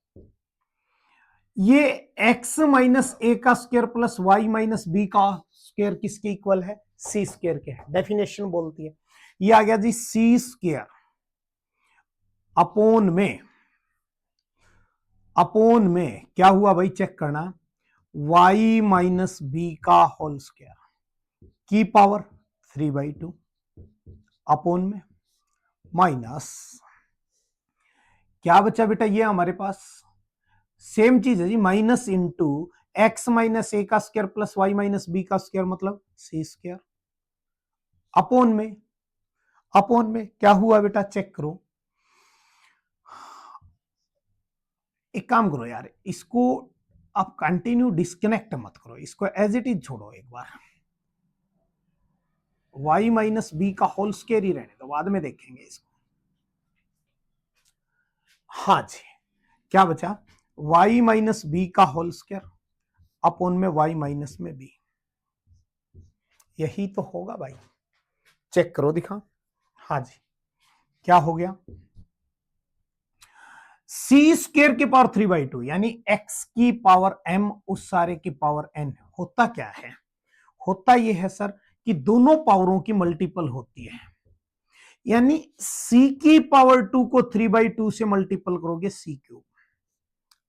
ये x माइनस ए का square plus y minus b का स्क्वायर किसके इक्वल है, सी स्क्वायर के है, डेफिनेशन बोलती है। ये आ गया जी सी स्क्वायर अपोन में क्या हुआ भाई, चेक करना, y माइनस बी का होल स्क्वायर की पावर 3/2 अपोन में माइनस क्या बचा बेटा, ये हमारे पास सेम चीज है जी, minus into x minus a का square plus y minus b का स्क्वायर मतलब सी स्क्वायर अपोन में क्या हुआ बेटा, चेक करो। एक काम करो यार, इसको आप कंटिन्यू डिस्कनेक्ट मत करो, इसको एज इट इज छोड़ो एक बार, y माइनस बी का होल स्क्वायर ही रहने दो, बाद में देखेंगे इसको। हाँ जी, क्या बचा, y माइनस बी का होल स्क्वायर अपोन में y माइनस में b, यही तो होगा भाई, चेक करो दिखा। हाँ जी, क्या हो गया, सी स्क्वायर की पावर 3/2 यानी x की पावर m उस सारे की पावर n। होता क्या है, होता यह है सर कि दोनों पावरों की मल्टीपल होती है, यानी c की पावर 2 को 3/2 से मल्टीपल करोगे c क्यूब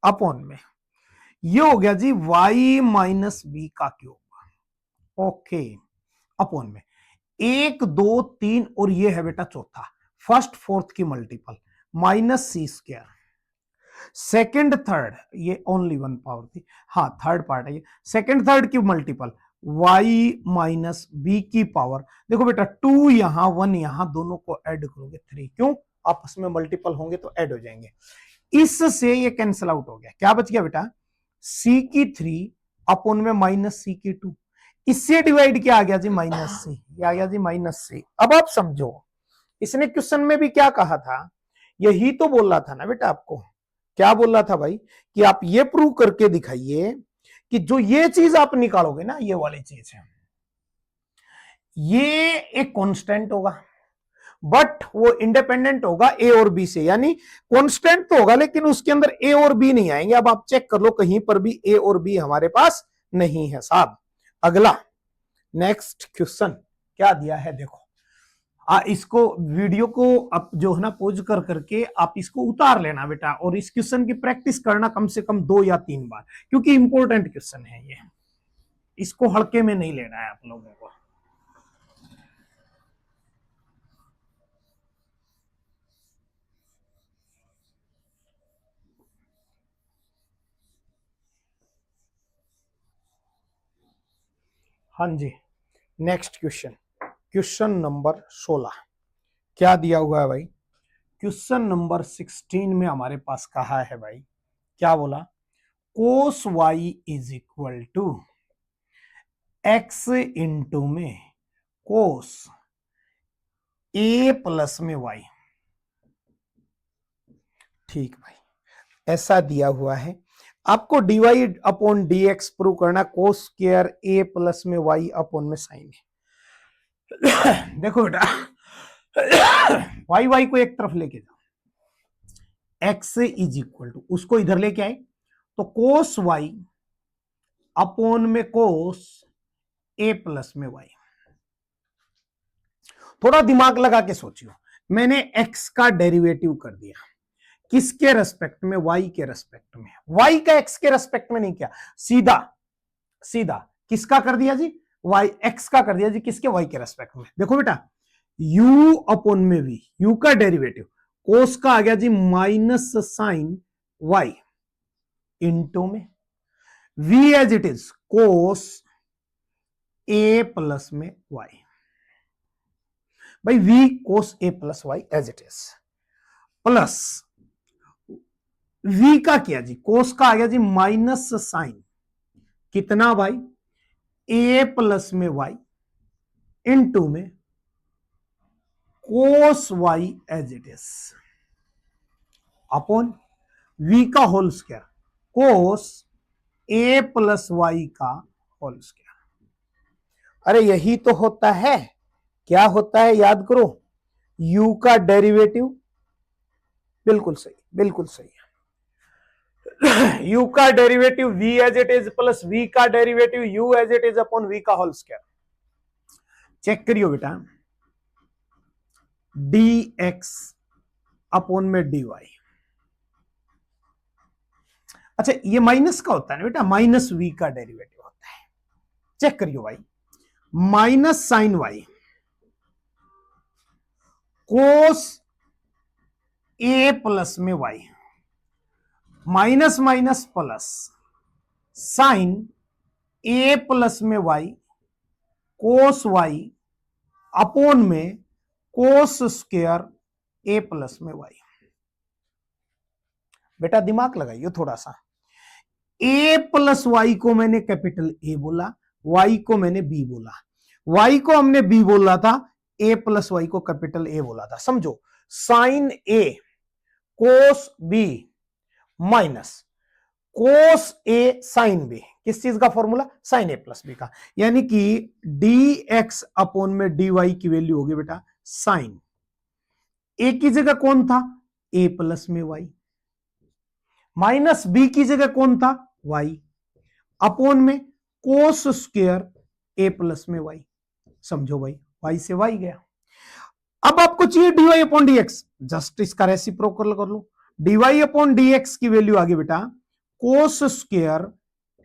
अपॉन में, ये हो गया जी y माइनस बी का क्यूब, ओके, अपॉन में 1 2 3 और ये है बेटा चौथा, फर्स्ट फोर्थ की मल्टीपल माइनस सी स्क्वायर, सेकेंड थर्ड ये ओनली वन पावर थी, हाँ थर्ड पार्ट है ये, सेकेंड थर्ड की मल्टीपल y माइनस बी की पावर, देखो बेटा 2 यहां 1 यहां, दोनों को ऐड करोगे 3, क्यों, आपस में मल्टीपल होंगे तो ऐड हो जाएंगे, इससे ये कैंसिल आउट हो गया, क्या बच गया बेटा, c की 3 अपोन में माइनस सी की 2, इससे डिवाइड किया आ गया जी माइनस सी, ये आ गया जी माइनस सी। अब आप समझो, इसने क्वेश्चन में भी क्या कहा था, यही तो बोल रहा था ना बेटा आपको, क्या बोल रहा था भाई, कि आप ये प्रूव करके दिखाइए कि जो ये चीज आप निकालोगे ना, ये वाली चीज है, ये एक कांस्टेंट होगा, बट वो इंडिपेंडेंट होगा ए और बी से, यानी कांस्टेंट तो होगा लेकिन उसके अंदर ए और बी नहीं आएंगे। अब आप चेक कर लो, कहीं पर भी ए और बी हमारे पास नहीं है साहब। अगला नेक्स्ट क्वेश्चन क्या दिया है देखो, इसको वीडियो को आप जो है ना पोज कर करके आप इसको उतार लेना बेटा, और इस क्वेश्चन की प्रैक्टिस करना कम से कम 2 या 3 बार, क्योंकि इंपॉर्टेंट क्वेश्चन है ये, इसको हल्के में नहीं लेना है आप लोगों को। हाँ जी, नेक्स्ट क्वेश्चन, क्वेश्चन नंबर 16 क्या दिया हुआ है भाई, क्वेश्चन नंबर 16 में हमारे पास कहा है भाई, क्या बोला, cos y is equal to x into में कोस ए प्लस में y, ठीक भाई, ऐसा दिया हुआ है, आपको डिवाइड अपॉन dx प्रूव करना, कोस स्क्वायर ए प्लस में y अपॉन में साइन है। देखो बेटा, y को एक तरफ लेके जाओ, x इज इक्वल टू, उसको इधर लेके आए तो कोस y अपॉन में कोस ए प्लस में y। थोड़ा दिमाग लगा के सोचियो, मैंने x का डेरिवेटिव कर दिया, किसके रेस्पेक्ट में, y के रेस्पेक्ट में, y का x के रेस्पेक्ट में नहीं किया, सीधा सीधा किसका कर दिया जी, y x का कर दिया जी, किसके, y के रेस्पेक्ट में। देखो बेटा u अपॉन में v, u का डेरिवेटिव कोस का आ गया जी माइनस साइन y इंटू में v as it is cos a plus में y, भाई v cos a plus y as it is, plus v का किया जी, कोस का आ गया जी माइनस साइन कितना भाई, a प्लस में y इंटू में cos y as it is upon v का whole square cos a plus y का होल स्क्वायर। अरे यही तो होता है, क्या होता है याद करो, u का डेरिवेटिव, बिल्कुल सही, बिल्कुल सही है। u का derivative v as it is plus v का derivative u as it is upon v का होल स्क्वायर। चेक करियो बेटा, dx अपॉन में dy। अच्छा ये माइनस का होता है ना बेटा, माइनस v का डेरिवेटिव होता है। चेक करियो भाई, minus sine y cos a plus में y, minus minus plus sine a plus में वाई कोस वाई अपोन में कोस स्क्वायर ए प्लस में वाई। बेटा दिमाग लगाइए थोड़ा सा, ए प्लस वाई को मैंने कैपिटल ए बोला, वाई को मैंने बी बोला, वाई को हमने बी बोला था, ए प्लस वाई को कैपिटल ए बोला था। समझो, sign a cos b minus cos A sine B, किस चीज का formula, sign a plus B का, यानी कि डी एक्स अपॉन में डी वाई की वैल्यू होगी बेटा साइन ए की जगह कौन था, ए प्लस में वाई, माइनस बी की जगह कौन था, वाई, अपॉन में कोस स्क्वायर ए प्लस में वाई। समझो भाई, वाई से वाई गया। अब आपको चाहिए d y upon d x, just इसका रेसिप्रोकल कर लो, डीवाई अपॉन डी एक्स की वैल्यू आ गई बेटा कोस स्क्वायर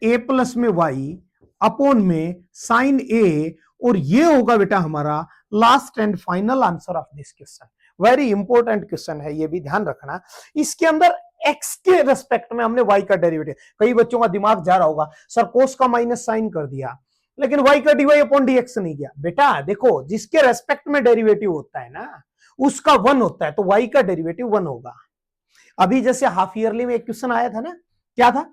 ए प्लस में वाई अपॉन में साइन ए, और ये होगा बेटा हमारा last and final answer of this question. Very important question है, ये भी ध्यान रखना। इसके अंदर एक्स के रेस्पेक्ट में हमने वाई का डेरिवेटिव, कई बच्चों का दिमाग जा रहा होगा सर कोस का माइनस साइन कर दिया लेकिन वाई का डीवाई अपॉन डीएक्स नहीं किया। बेटा देखो, जिसके रेस्पेक्ट में डेरिवेटिव होता है ना उसका वन होता है, तो वाई का डेरिवेटिव वन होगा। अभी जैसे हाफ ईयरली में एक क्वेश्चन आया था ना, क्या था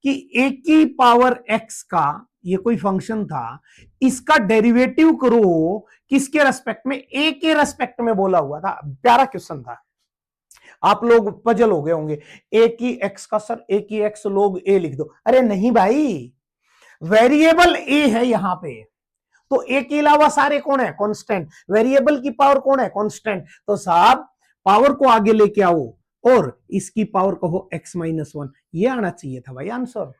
कि ए की पावर एक्स का ये कोई फंक्शन था, इसका डेरिवेटिव करो किसके रेस्पेक्ट में, ए के रेस्पेक्ट में बोला हुआ था। प्यारा क्वेश्चन था, आप लोग पजल हो गए होंगे, ए की एक्स का सर ए की एक्स लोग ए लिख दो। अरे नहीं भाई, वेरिएबल ए है यहां पे, तो ए के अलावा सारे कौन है, कांस्टेंट, वेरिएबल की पावर कौन है, कांस्टेंट, तो साहब पावर को आगे लेके आओ और इसकी पावर कहो x माइनस वन, ये आना चाहिए था भाई आंसर,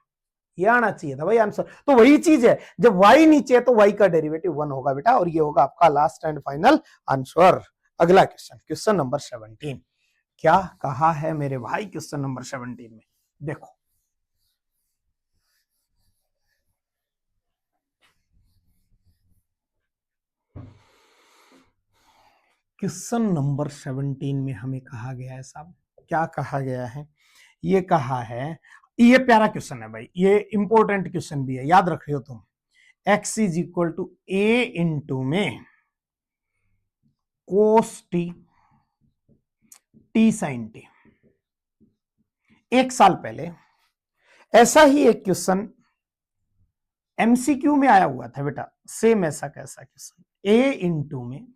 ये आना चाहिए था भाई आंसर। तो वही चीज है, जब y नीचे है तो y का डेरिवेटिव वन होगा बेटा, और ये होगा आपका लास्ट एंड फाइनल आंसर। अगला क्वेश्चन, क्वेश्चन नंबर 17, क्या कहा है मेरे भाई क्वेश्चन नंबर 17 में, देखो क्वेश्चन नंबर 17 में हमें कहा गया है साहब, क्या कहा गया है, ये कहा है, ये प्यारा क्वेश्चन है भाई, ये इंपॉर्टेंट क्वेश्चन भी है, याद रख रहे हो तुम, x is equal to a into में cos t t sine t. एक साल पहले ऐसा ही एक क्वेश्चन एमसीक्यू में आया हुआ था बेटा, सेम ऐसा कैसा क्वेश्चन, ए इंटू में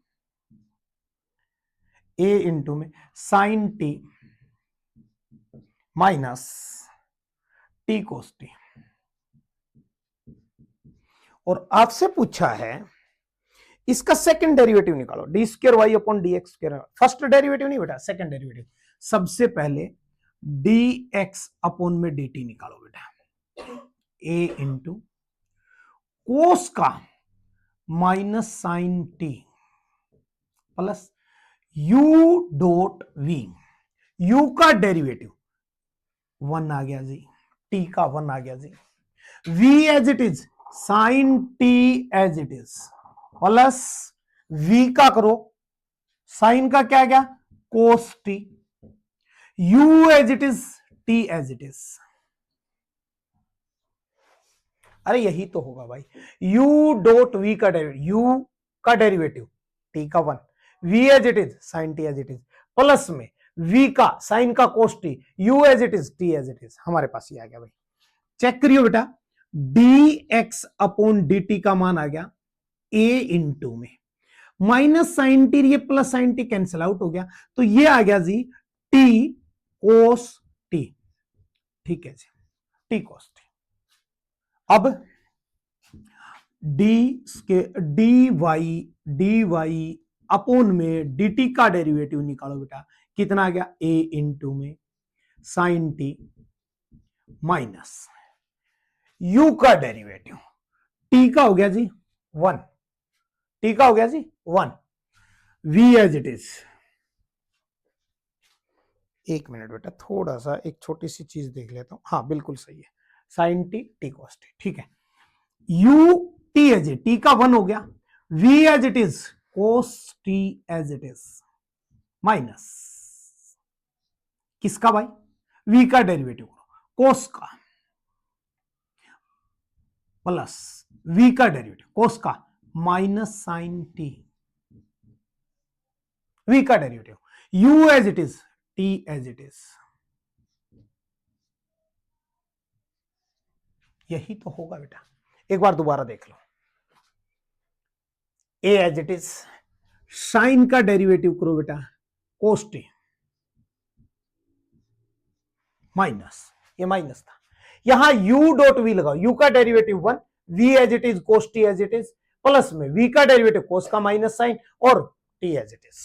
sine t minus t cos t, और आपसे पूछा है इसका सेकंड डेरिवेटिव निकालो, d square y upon d x square. First derivative नहीं बेटा, सेकंड डेरिवेटिव। सबसे पहले डी एक्स अपॉन में डी टी निकालो बेटा, ए इंटू कोस का minus sine t plus u dot v, u का डेरिवेटिव वन आ गया जी, टी का वन आ गया जी, we as it is sine t as it is plus v का करो, साइन का क्या गया cos t, u as it is t as it is. अरे यही तो होगा भाई, u डॉट वी का डेरिवेटिव, u का डेरिवेटिव t का one, v as it is sine t as it is, plus में v का साइन का cos t, u as it is t as it is, हमारे पास ये आ गया भाई। चेक करियो बेटा, dx अपॉन dt का मान आ गया a इंटू में माइनस साइन टी, ये plus sign T cancel out हो गया, तो ये आ गया जी t कोस t, ठीक है जी, t कोस t। अब डी वाई अपोन में डी टी का डेरिवेटिव निकालो बेटा, कितना आ गया, ए इंटू में साइन टी माइनस यू का डेरिवेटिव, टी का हो गया जी 1, टी का हो गया जी 1, वी एज इट इज। एक मिनट बेटा, थोड़ा सा एक छोटी सी चीज देख लेता हूं, हाँ बिल्कुल सही है, sine t t cos t, ठीक है। U t as a, t का 1 हो गया, v as it is cos t as it is minus किसका भाई, वी का डेरिवेटिव करो, कोस का प्लस वी का डेरिवेटिव कोस का माइनस साइन टी, वी का derivative, u as it is t as it is, यही तो होगा बेटा। एक बार दोबारा देख लो, a as it is, sine का डेरिवेटिव करो बेटा कोस टी माइनस, ये माइनस था, यहां u डॉट वी लगाओ, u का derivative 1, v as it is cos t as it is, plus में v का डेरिवेटिव कोस का माइनस साइन और t as it is.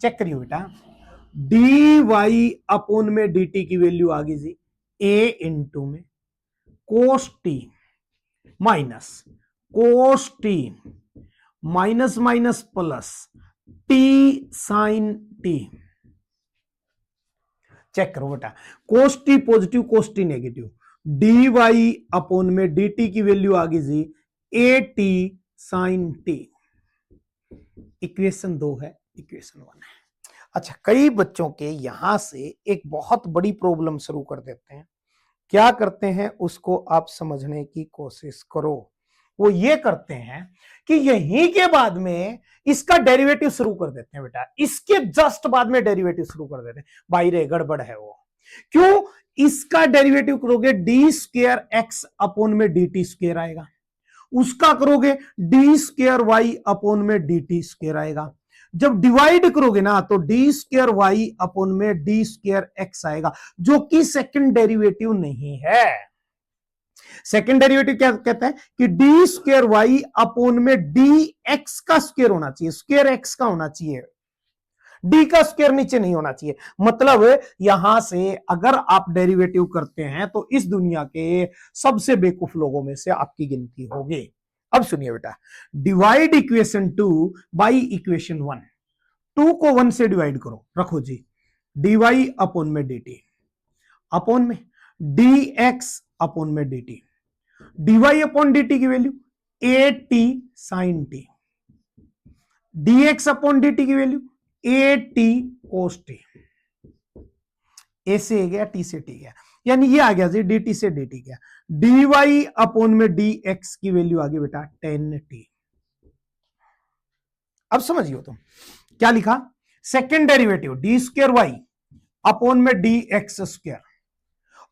Check करिए बेटा, dy अपोन में dt की वैल्यू आ गई जी a इंटू में cos t minus cos t minus minus plus t sine T. Check करो बेटा, cos t positive cos t negative, d y upon में डी टी की वैल्यू आ गई जी a t sine t. Equation 2 है, equation 1 है। अच्छा, कई बच्चों के यहां से एक बहुत बड़ी प्रॉब्लम शुरू कर देते हैं, क्या करते हैं उसको आप समझने की कोशिश करो। वो ये करते हैं कि यहीं के बाद में इसका डेरिवेटिव शुरू कर देते हैं बेटा, इसके जस्ट बाद में डेरिवेटिव शुरू कर देते हैं। भाई रे गड़बड़ है वो, क्यों, इसका डेरिवेटिव करोगे डी स्क्वायर एक्स अपोन में डी टी स्क्वायर आएगा, उसका करोगे डी स्क्वायर वाई अपोन में डी टी स्क्वायर आएगा, जब डिवाइड करोगे ना तो डी स्क्वायर वाई अपोन में डी स्क्वायर एक्स आएगा, जो कि सेकंड डेरिवेटिव नहीं है। सेकंड डेरिवेटिव क्या कहता है कि डी स्क्वायर वाई अपोन में डी एक्स का स्क्वायर होना चाहिए, स्क्वायर एक्स का होना चाहिए, डी का स्क्वायर नीचे नहीं होना चाहिए। मतलब यहां से अगर आप डेरिवेटिव करते हैं तो इस दुनिया के सबसे बेवकूफ लोगों में से आपकी गिनती होगी। अब सुनिए बेटा, डिवाइड इक्वेशन 2 बाई इक्वेशन 1, 2 को 1 से डिवाइड करो, रखो जी डी वाई अपोन में डी टी अपोन में डी एक्स अपोन में d t, d y upon d t की value a t sine t, d x upon d t की value a t cos t, a से गया T से T गया, यानी ये आ गया जी डी टी से डी टी गया, डी वाई अपॉन में डी एक्स की वैल्यू आ गई बेटा 10t। अब समझिए तुम क्या लिखा, second derivative d square y upon में d x square,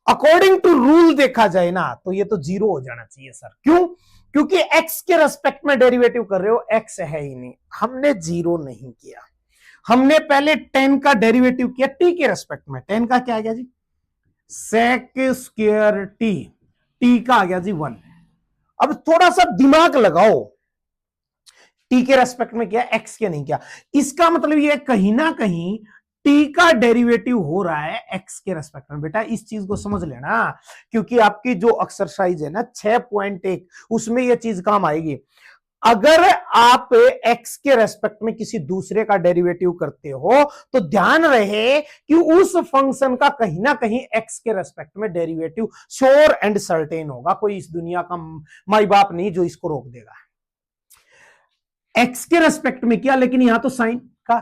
according to rule देखा जाए ना तो ये तो 0 हो जाना चाहिए सर, क्यों, क्योंकि x के रेस्पेक्ट में डेरिवेटिव कर रहे हो, x है ही नहीं, हमने 0 नहीं किया, हमने पहले 10 का डेरिवेटिव किया t के रेस्पेक्ट में, 10 का क्या आ गया जी सेक स्क्वायर t का आ गया जी 1। अब थोड़ा सा दिमाग लगाओ, t के रेस्पेक्ट में किया, x के नहीं किया, इसका मतलब ये कहीं ना कहीं t का डेरिवेटिव हो रहा है x के रेस्पेक्ट में। बेटा इस चीज को समझ लेना, क्योंकि आपकी जो एक्सरसाइज है ना 6.1 उसमें यह चीज काम आएगी। अगर आप x के रेस्पेक्ट में किसी दूसरे का डेरिवेटिव करते हो तो ध्यान रहे कि उस फंक्शन का कहीं ना कहीं x के रेस्पेक्ट में डेरिवेटिव श्योर एंड सर्टेन होगा, कोई इस दुनिया का माई बाप नहीं जो इसको रोक देगा। x के रेस्पेक्ट में किया, लेकिन यहां तो साइन का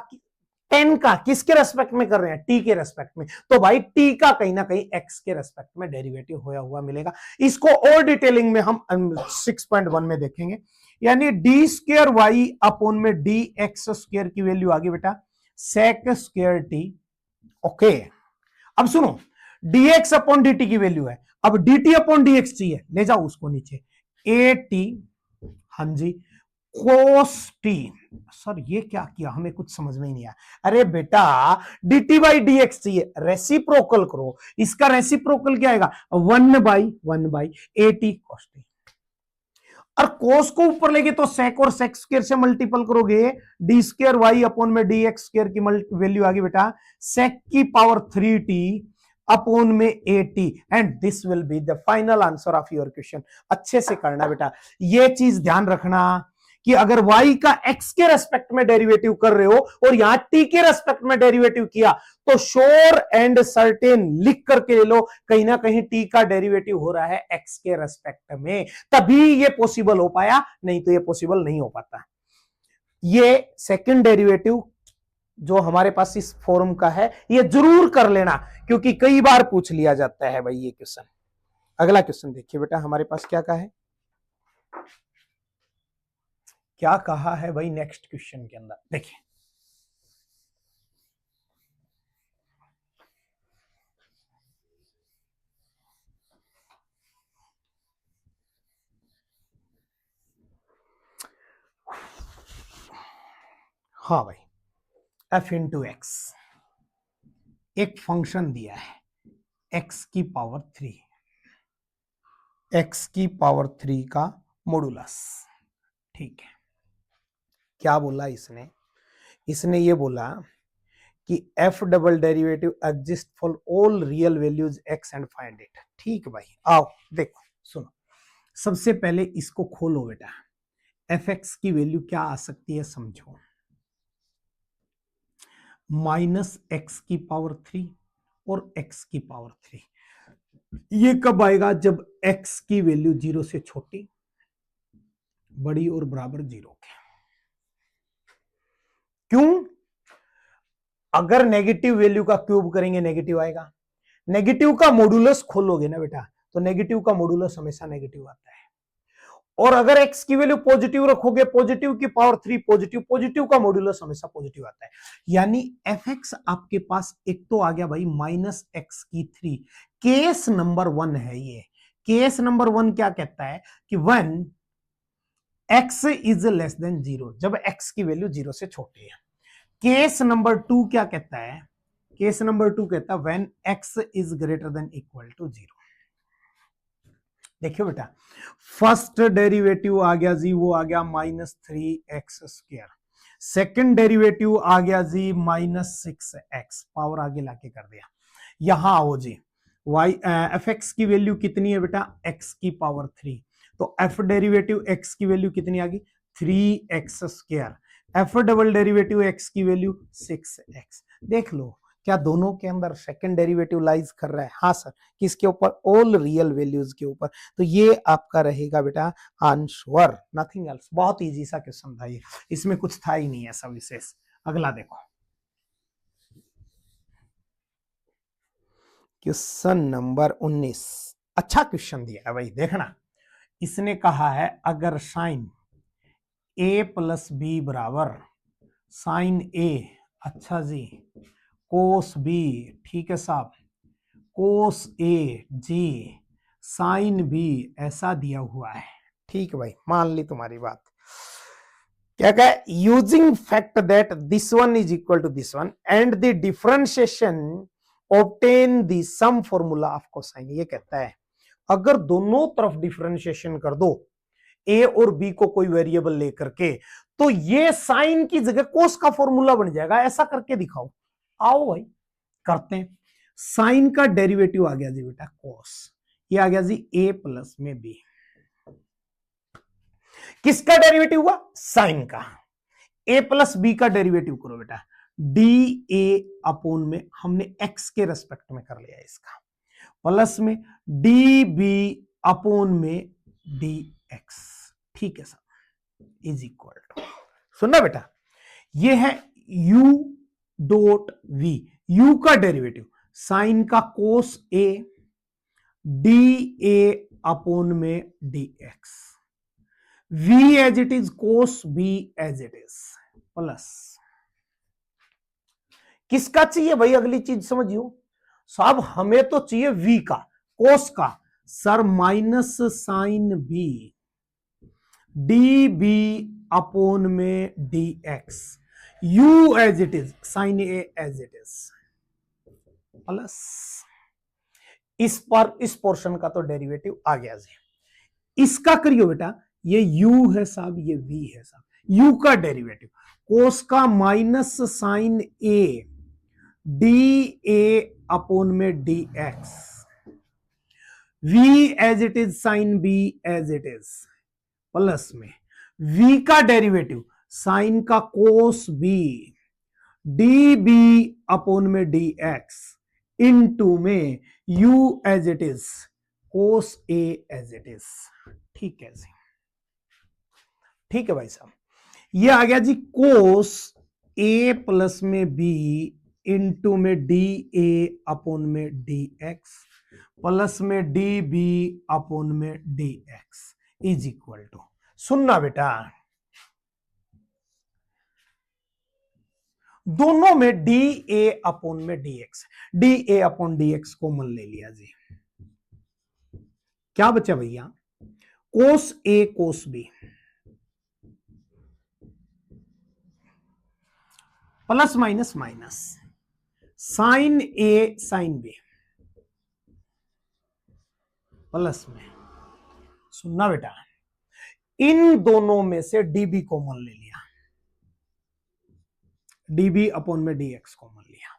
10 का किसके रेस्पेक्ट में कर रहे हैं, t के रेस्पेक्ट में, तो भाई t का कहीं ना कहीं x के रेस्पेक्ट में डेरिवेटिव होया हुआ मिलेगा। इसको और डिटेलिंग में हम 6.1 में देखेंगे, यानी डी स्क्वायर वाई अपोन में डी एक्स स्क्वायर की वैल्यू आ गई बेटा सेक स्क्वायर टी। ओके, अब सुनो, D x upon d t की वैल्यू है, अब D T upon d x चाहिए, ले जाओ उसको नीचे, ए टी, हाँ जी, कोस टी। सर ये क्या किया, हमें कुछ समझ में ही नहीं आया। अरे बेटा dt बाई डी एक्स चाहिए, रेसिप्रोकल करो। इसका रेसिप्रोकल क्या आएगा, 1/1 ए टी कॉस टी। और कोस को ऊपर लेके तो सेक और सेक स्क्वायर से मल्टीपल करोगे, डी स्क्वायर वाई अपॉन में डी एक्स स्क्वायर की वैल्यू आ गई बेटा सेक की पावर 3t अपॉन में 80 and this will be the final answer of your question. अच्छे से करना बेटा, ये चीज ध्यान रखना कि अगर y का x के रेस्पेक्ट में डेरिवेटिव कर रहे हो और यहां t के रेस्पेक्ट में डेरिवेटिव किया तो श्योर एंड सर्टेन लिख करके ले लो, कहीं ना कहीं t का डेरिवेटिव हो रहा है x के रेस्पेक्ट में, तभी ये पॉसिबल हो पाया, नहीं तो ये पॉसिबल नहीं हो पाता। ये सेकंड डेरिवेटिव जो हमारे पास इस फॉर्म का है ये जरूर कर लेना, क्योंकि कई बार पूछ लिया जाता है भाई ये क्वेश्चन। अगला क्वेश्चन देखिए बेटा हमारे पास क्या कहा है, क्या कहा है भाई नेक्स्ट क्वेश्चन के अंदर देखिए। हाँ भाई f इंटू एक्स, एक फंक्शन दिया है x की पावर 3, x की पावर 3 का मॉडुलस। ठीक है, क्या बोला इसने, इसने ये बोला कि f double derivative exist for all real values x and find it. ठीक भाई, आओ देखो सुनो, सबसे पहले इसको खोलो बेटा, fx की वैल्यू क्या आ सकती है समझो, माइनस एक्स की पावर 3 और x की पावर 3। ये कब आएगा, जब x की वैल्यू 0 से छोटी, बड़ी और बराबर 0 के। क्यों, अगर नेगेटिव वैल्यू का क्यूब करेंगे नेगेटिव आएगा, नेगेटिव का मॉडुलस खोलोगे ना बेटा तो नेगेटिव का मॉडुलस हमेशा नेगेटिव आता है, और अगर x की वैल्यू पॉजिटिव रखोगे पॉजिटिव की पावर 3 पॉजिटिव, पॉजिटिव का मॉडुलस हमेशा पॉजिटिव आता है। यानी fx आपके पास एक तो आ गया भाई माइनस एक्स की 3, केस नंबर 1 है ये। केस नंबर 1 क्या कहता है कि when x is less than 0, जब x की वैल्यू 0 से छोटी है। केस नंबर 2 क्या कहता है, केस नंबर 2 कहता है when x is greater than equal to 0। देखियो बेटा, फर्स्ट डेरिवेटिव आ गया जी, वो आ गया -3x²। सेकंड डेरिवेटिव आ गया जी -6x, पावर आगे लाके कर दिया। यहां आओ जी, fx की वैल्यू कितनी है बेटा, x की पावर 3, तो f डेरिवेटिव x की वैल्यू कितनी आ गई 3x², f double derivative x की वैल्यू 6x। देख लो क्या दोनों के अंदर सेकंड डेरिवेटिव लाइज कर रहा है, हाँ सर, किसके ऊपर, ऑल रियल वैल्यूज के ऊपर। तो ये आपका रहेगा बेटा आंसर, नथिंग एल्स। बहुत इजी सा क्वेश्चन था ये, इसमें कुछ था ही नहीं ऐसा विशेष। अगला देखो क्वेश्चन नंबर 19, अच्छा क्वेश्चन दिया है भाई, देखना। इसने कहा है अगर साइन a प्लस बी बराबर साइन a, अच्छा जी, कोस बी, ठीक है साहब, कोस ए जी साइन बी, ऐसा दिया हुआ है। ठीक है भाई, मान ली तुम्हारी बात। क्या कहा, using fact that this one is equal to this one and the differentiation obtain the sum formula of cosine. ये कहता है अगर दोनों तरफ डिफरेंशिएशन कर दो ए और बी को कोई वेरिएबल लेकर के, तो ये साइन की जगह कोस का फॉर्मूला बन जाएगा, ऐसा करके दिखाओ। आओ भाई करते हैं। साइन का डेरिवेटिव आ गया जी बेटा कोस, ये आ गया जी a प्लस में b। किसका डेरिवेटिव हुआ, साइन का। a प्लस बी का डेरिवेटिव करो बेटा, डी ए अपॉन में हमने x के रेस्पेक्ट में कर लिया इसका, प्लस में डी बी अपॉन में डी एक्स। ठीक है सर, इज इक्वल टू, सुनना बेटा, ये है u डॉट v, u का डेरिवेटिव साइन का cos a d a upon में d x, v as it is cos b as it is, plus किसका चाहिए भाई, अगली चीज समझियो साहब, हमें तो चाहिए v का, कोस का, sir minus sine b d b upon में dx, u as it is, sine a as it is, plus इस पर इस पोर्शन का तो डेरिवेटिव आ गया जी। इसका करियो बेटा, ये u है साहब, ये v है साहब, u का डेरिवेटिव कोस का minus sine a d a upon में d x, v as it is, sine b as it is, plus में v का डेरिवेटिव साइन का cos b d b upon में डी एक्स इनटू में u as it is, cos a as it is. ठीक है जी, ठीक है भाई साहब। ये आ गया जी कोस a प्लस में b इंटू में डी ए अपोन में डी एक्स प्लस में डी बी अपोन में d x is equal to, सुनना बेटा, दोनों में डी ए अपोन में d x, d a upon d x common ले लिया जी। क्या बचा भैया, cos a cos b plus minus minus sine a sine b plus में, सुनना बेटा, इन दोनों में से डीबी कॉमन ले लिया, डीबी अपॉन में डी एक्स कॉमन लिया।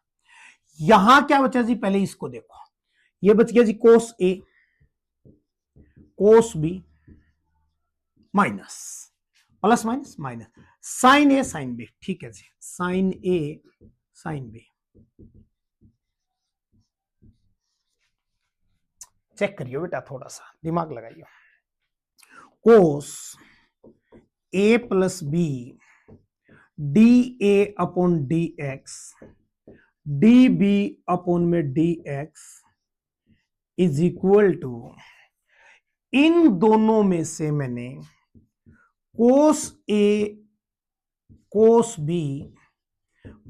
यहां क्या बचा जी, पहले इसको देखो, ये बच गया जी cos a cos b minus plus minus minus sine a sine b. ठीक है जी, sine a sine b, check करियो बेटा, थोड़ा सा दिमाग लगाइयो। Cos a plus b d a upon d x d b upon में d x is equal to, इन दोनों में से मैंने cos a cos b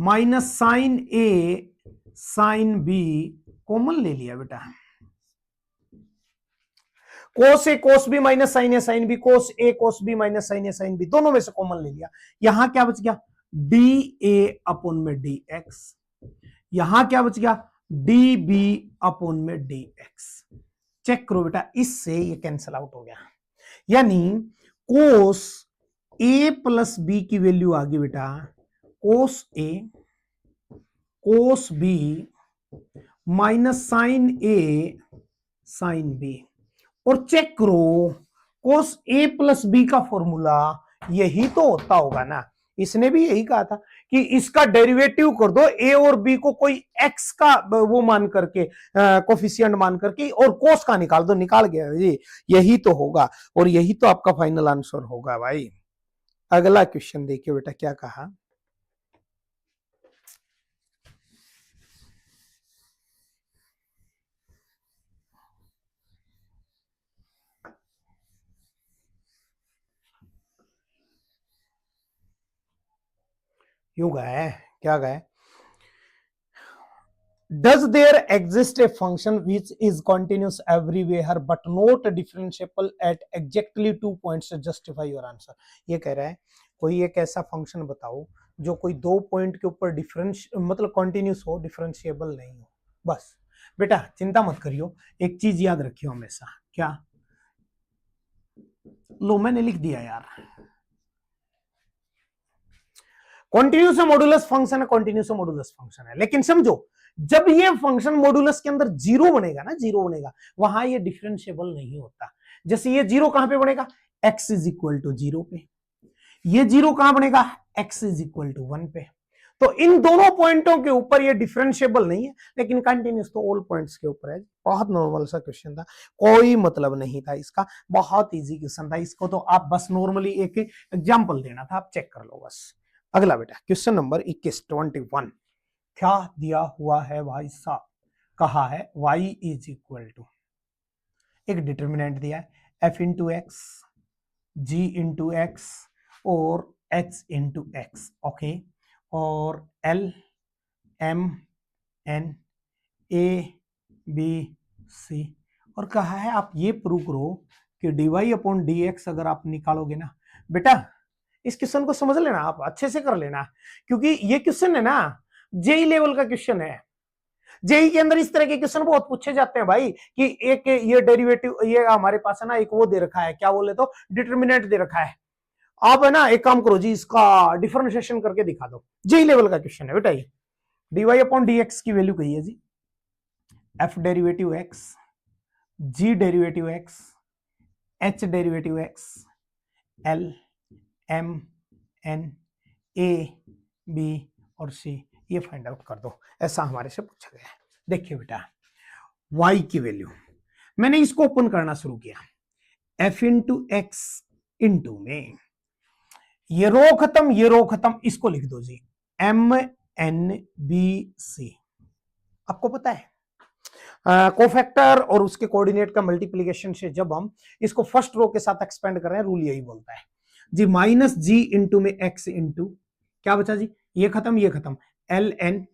minus sine a sine b common ले लिया बेटा। Cos a cos b minus sine a sine B, cos a cos b minus sine a sine B, दोनों में से कॉमन ले लिया। यहां क्या बच गया, डी ए अपॉन में डी एक्स, यहां क्या बच गया, डी बी अपॉन में डी एक्स। चेक करो बेटा, इससे ये कैंसल आउट हो गया, यानी कोस ए प्लस बी की वैल्यू आ गई बेटा cos a cos b minus sine a sine B. और चेक करो, कोस ए प्लस बी का फॉर्मूला यही तो होता होगा ना, इसने भी यही कहा था कि इसका डेरिवेटिव कर दो ए और बी को कोई एक्स का वो मान करके, कोफिशिएंट मान करके, और कोस का निकाल दो, निकाल गया जी, यही तो होगा और यही तो आपका फाइनल आंसर होगा भाई। अगला क्वेश्चन देखिए बेटा क्या कहा, यू गए क्या गए, does there exist a function which is continuous everywhere but not differentiable at exactly 2 points to justify your answer। ये कह रहा है कोई एक ऐसा फंक्शन बताओ जो कोई 2 पॉइंट के ऊपर डिफरेंस मतलब कॉन्टिन्यूस हो, डिफरेंशिएबल नहीं हो। बस बेटा चिंता मत करियो, एक चीज याद रखियो हमेशा, क्या, लो मैंने लिख दिया यार, कॉन्टिन्यूस मॉडुलस फंक्शन है, कॉन्टिन्यूस मॉडुलस फंक्शन है, लेकिन समझो जब ये फंक्शन मॉडुलस के अंदर जीरो बनेगा ना, जीरो बनेगा, वहां ये डिफरेंशिएबल नहीं होता। जैसे ये जीरो कहां पे बनेगा, x इज इक्वल टू 0 पे, ये जीरो कहां बनेगा, x इज इक्वल टू 1 पे। तो इन दोनों पॉइंटों के ऊपर ये डिफरेंशिएबल नहीं है, लेकिन कंटिन्यूस तो ऑल पॉइंट्स के ऊपर है। बहुत नॉर्मल सा क्वेश्चन था, कोई मतलब नहीं था इसका, बहुत इजी क्वेश्चन था, इसको तो आप बस नॉर्मली एक एग्जांपल देना था, आप चेक कर लो बस। अगला बेटा क्वेश्चन नंबर 21 21 क्या दिया हुआ है भाई साहब, कहा है y इज इक्वल टू, एक डिटर्मिनेंट दिया है f into x g into x और h इंटू एक्स, ओके, और l m n a b c, और कहा है आप ये प्रूव करो कि dy अपॉन dx अगर आप निकालोगे ना बेटा, इस क्वेश्चन को समझ लेना, आप अच्छे से कर लेना, क्योंकि ये क्वेश्चन है ना जेई लेवल का क्वेश्चन है। जेई के अंदर इस तरह के क्वेश्चन बहुत पूछे जाते हैं भाई, कि एक ये डेरिवेटिव, ये हमारे पास है ना एक वो दे रखा है, क्या बोले तो डिटर्मिनेंट दे रखा है, आप है ना एक काम करो जी, इसका डिफरेंशिएशन करके दिखा दो। जेई लेवल का क्वेश्चन है बेटा ये। dy अपॉन dx की वैल्यू कही है जी, f derivative x, g derivative x, h derivative x, l m n a b और c, ये फाइंड आउट कर दो, ऐसा हमारे से पूछा गया है। देखिए बेटा y की वैल्यू, मैंने इसको ओपन करना शुरू किया, f इंटू एक्स इंटू में ये रो खत्म, ये रो खत्म, इसको लिख दो जी m n b c। आपको पता है कोफैक्टर और उसके कोऑर्डिनेट का मल्टीप्लीकेशन से जब हम इसको फर्स्ट रो के साथ एक्सपेंड कर रहे हैं, रूल यही बोलता है जी, माइनस जी इंटू में एक्स इंटू क्या बचा जी, ये खत्म ये खत्म, एल एन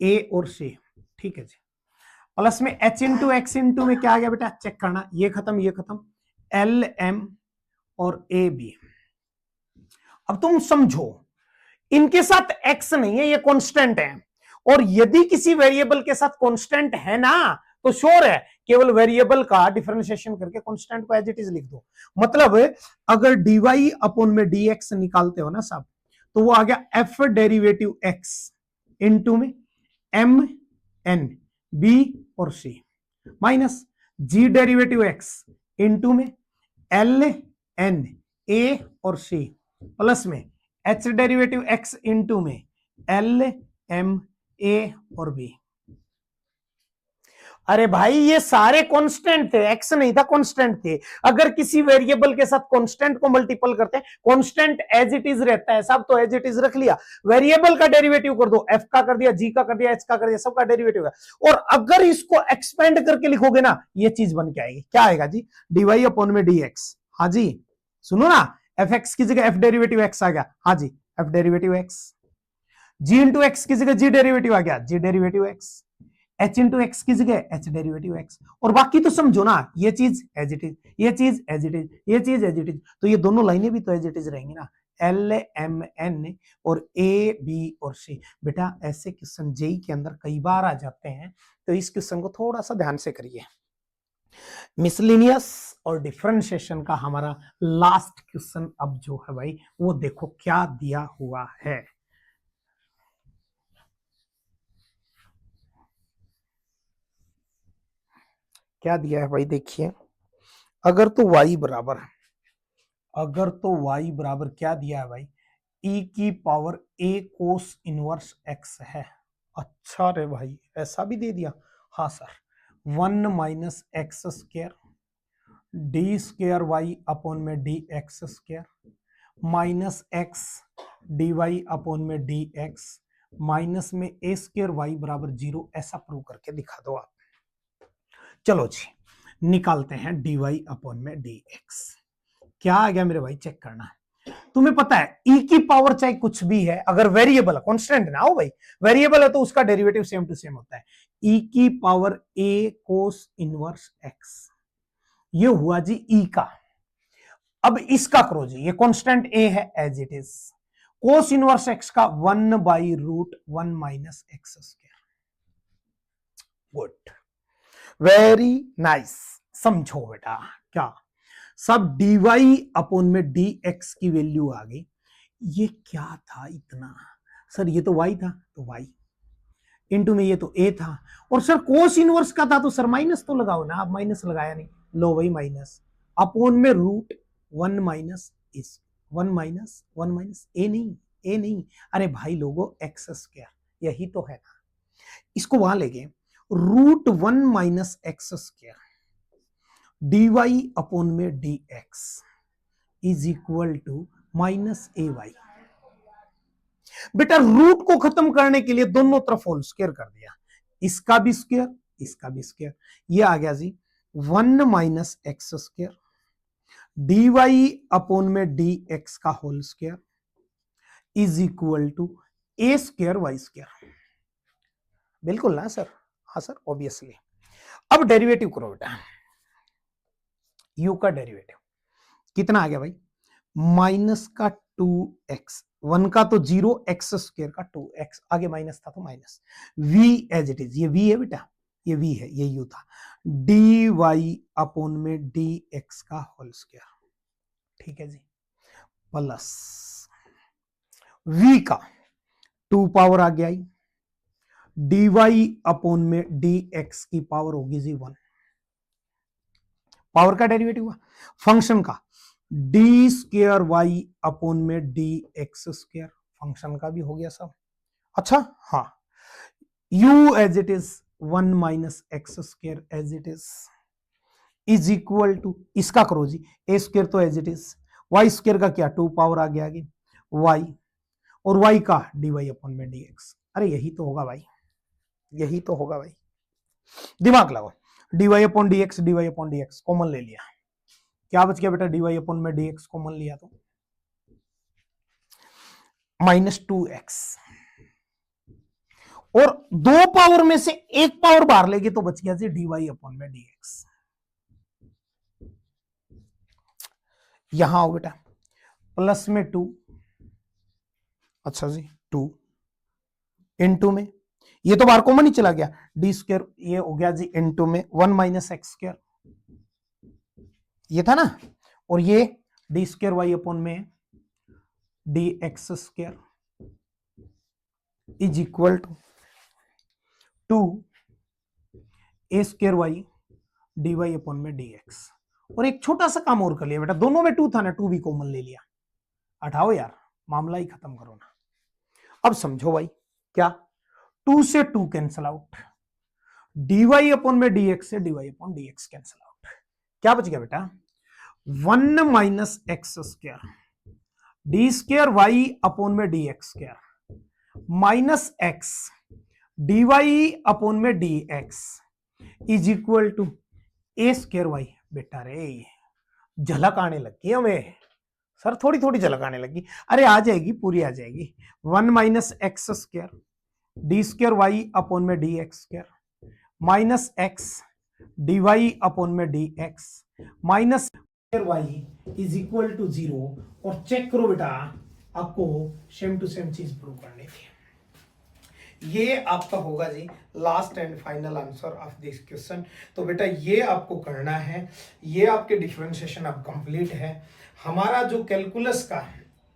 ए और सी, ठीक है जी, प्लस में एच इंटू एक्स इंटू में क्या आ गया बेटा, चेक करना, ये खत्म, एल एम और ए बी। अब तुम समझो, इनके साथ एक्स नहीं है, ये कांस्टेंट है, और यदि किसी वेरिएबल के साथ कांस्टेंट है ना, तो श्योर है केवल वेरिएबल का डिफरेंशिएशन करके कांस्टेंट को एज इट इज लिख दो। मतलब अगर dy अपॉन में dx निकालते हो ना साहब, तो वो आ गया f डेरिवेटिव x इंटू में m n b और c, minus g derivative x into में l n a और c, प्लस में h डेरिवेटिव x इंटू में l m a और b। अरे भाई ये सारे कांस्टेंट थे, एक्स नहीं था, कांस्टेंट थे। अगर किसी वेरिएबल के साथ कांस्टेंट को मल्टीपल करते हैं, कांस्टेंट एज इट इज रहता है, सब तो एज इट इज रख लिया, वेरिएबल का डेरिवेटिव कर दो, एफ का कर दिया, जी का कर दिया, एच का कर दिया, सबका डेरिवेटिव है। और अगर इसको एक्सपेंड करके लिखोगे ना, ये चीज बन के आएगी, क्या आएगा जी, डीवाई अपॉन में डी एक्स। हाँ जी सुनो ना, एफ एक्स की जगह एफ डेरिवेटिव एक्स आ गया, हाँ जी f derivative x, g into x की जगह जी डेरिवेटिव आ गया, g derivative x, h into x की जगह एच डेरिवेटिव एक्स, और बाकी तो समझो ना, ये चीज एज इट इज, ये चीज एज इट इज, ये चीज एज इट इज, तो ये दोनों लाइनें भी तो एज इट इज रहेंगी ना, एल एम एन और ए बी और सी। बेटा ऐसे क्वेश्चन जेई के अंदर कई बार आ जाते हैं, तो इस क्वेश्चन को थोड़ा सा ध्यान से करिए। मिसलिनियस और डिफरेंशिएशन का हमारा लास्ट क्वेश्चन अब जो है भाई, वो देखो क्या दिया हुआ है। क्या दिया है भाई, देखिए, अगर तो y बराबर, अगर तो y बराबर क्या दिया है भाई, e की power a cos inverse x है। अच्छा रे भाई, ऐसा भी दे दिया, हाँ sir, 1 minus x square d square y upon में d x square minus x d y upon में डी एक्स माइनस में ए स्क्र वाई बराबर 0, ऐसा प्रूव करके दिखा दो आप। चलो जी निकालते हैं dy अपॉन में dx, क्या आ गया मेरे भाई, चेक करना है। तुम्हें पता है e की पावर चाहे कुछ भी है, अगर वेरिएबल है, कांस्टेंट ना हो भाई, वेरिएबल है तो उसका डेरिवेटिव सेम टू सेम होता है, e की power a cos inverse x, ये हुआ जी e का। अब इसका करो जी, ये कांस्टेंट a है as it is, cos inverse x का 1 by root 1 minus x square. Good, very nice. समझो बेटा, क्या सब dy अपॉन में dx की वैल्यू आ गई। ये क्या था इतना, सर ये तो y था, तो y इंटू में ये तो a था, और सर कोस इनवर्स का था, तो सर माइनस तो लगाओ ना, आप माइनस लगाया नहीं, लो वही माइनस अपॉन में रूट 1 माइनस इस 1 माइनस ए नहीं, ए नहीं, अरे भाई लोगो एक्स स्क्वायर, यही तो है ना, इसको वहां ले गए, root 1 minus x square dy upon में dx is equal to minus a y. बेटा रूट को खत्म करने के लिए दोनों तरफ होल स्क्वायर कर दिया, इसका भी स्क्वायर, इसका भी स्क्वायर, ये आ गया जी 1 minus x square dy upon में dx का whole square is equal to a square y square. बिल्कुल ना सर, हाँ सर ऑब्वियसली। अब डेरिवेटिव करो बेटा, u का डेरिवेटिव कितना आ गया भाई, माइनस का 2x, 1 का तो 0, एक्स स्क्वायर का 2x, आगे माइनस था तो minus, v as it is, ये v है बेटा, ये v है, ये u था, dy अपॉन में dx का होल स्क्वायर, ठीक है जी, प्लस v का 2 पावर आ गया, dy अपॉन में dx की पावर होगी जी 1, पावर का डेरिवेटिव हुआ, फंक्शन का डी स्क्र वाई अपॉन में डी एक्स स्क्र, फंक्शन का भी हो गया सब। अच्छा हाँ, u as it is 1 minus x square as it is equal to, इसका करो जी, ए स्क्र तो as it is, y square का क्या 2 पावर आ गया आगे y, और y का dy अपॉन में dx, अरे यही तो होगा भाई, यही तो होगा भाई, दिमाग लगाओ, dy upon dx, dy upon dx common ले लिया, क्या बच गया बेटा, dy अपॉन में dx कॉमन लिया तो माइनस 2x, और 2 पावर में से 1 पावर बाहर लेगी तो बच गया जी dy अपॉन में dx, यहां आओ बेटा, प्लस में 2, अच्छा जी 2 इनटू में, ये तो बाहर कॉमन ही चला गया, डी स्क्वायर ये हो गया जी इनटू में 1 माइनस एक्स स्क्वायर, ये था ना, और ये डी स्क्वायर वाई अपॉन में d x square is equal to a square y d y upon में डी एक्स, और एक छोटा सा काम और कर लिया बेटा, दोनों में 2 था ना, 2 भी कॉमन ले लिया, हटाओ यार, मामला ही खत्म करो ना। अब समझो भाई, क्या 2 से 2 कैंसल आउट, dy अपॉन में dx से dy upon dx cancel out, क्या बच गया बेटा 1 minus x square d square y upon में dx square minus x dy upon में dx is equal to a square y, बेटा रे झलक आने लगी हमें सर, थोड़ी थोड़ी झलक आने लगी, अरे आ जाएगी, पूरी आ जाएगी, 1 minus x square d square y upon में d x square minus x d y upon में d x minus square y is equal to 0, और चेक करो बेटा, आपको सेम टू सेम चीज प्रूव करनी थी, ये आपका होगा जी last and final answer of this question. तो बेटा ये आपको करना है, ये आपके डिफरेंशिएशन अब कंप्लीट है, हमारा जो कैलकुलस का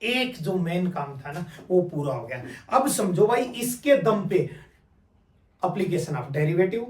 एक जो मेन काम था ना वो पूरा हो गया। अब समझो भाई, इसके दम पे एप्लीकेशन ऑफ डेरिवेटिव,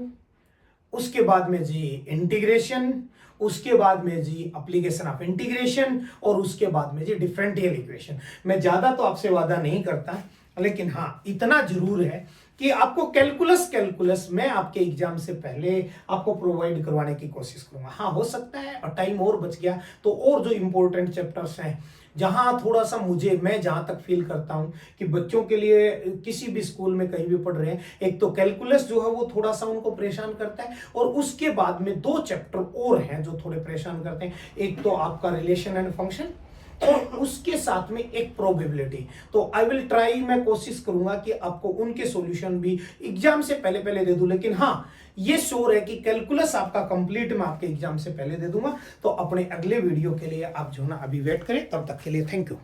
उसके बाद में जी इंटीग्रेशन, उसके बाद में जी एप्लीकेशन ऑफ इंटीग्रेशन, और उसके बाद में जी डिफरेंशियल इक्वेशन। मैं ज्यादा तो आपसे वादा नहीं करता, लेकिन हाँ इतना जरूर है कि आपको कैलकुलस मैं आपके एग्जाम से पहले आपको प्रोवाइड करवाने की कोशिश करूंगा। हाँ हो सकता है और टाइम और बच गया तो और जो इंपॉर्टेंट चैप्टर्स हैं, जहां थोड़ा सा मैं जहां तक फील करता हूं कि बच्चों के लिए किसी भी स्कूल में कहीं भी पढ़ रहे हैं, एक तो कैलकुलस जो है वो थोड़ा सा उनको परेशान करता है, और उसके बाद में 2 चैप्टर और हैं जो थोड़े परेशान करते हैं, एक तो आपका रिलेशन एंड फंक्शन, और उसके साथ में एक प्रोबेबिलिटी। तो आई विल ट्राई, मैं कोशिश करूंगा कि आपको उनके सॉल्यूशन भी एग्जाम से पहले दे दूं, लेकिन हाँ ये श्योर है कि कैलकुलस आपका कंप्लीट मैं आपके एग्जाम से पहले दे दूंगा। तो अपने अगले वीडियो के लिए आप जो ना अभी वेट करें, तब तक के लिए थैंक यू।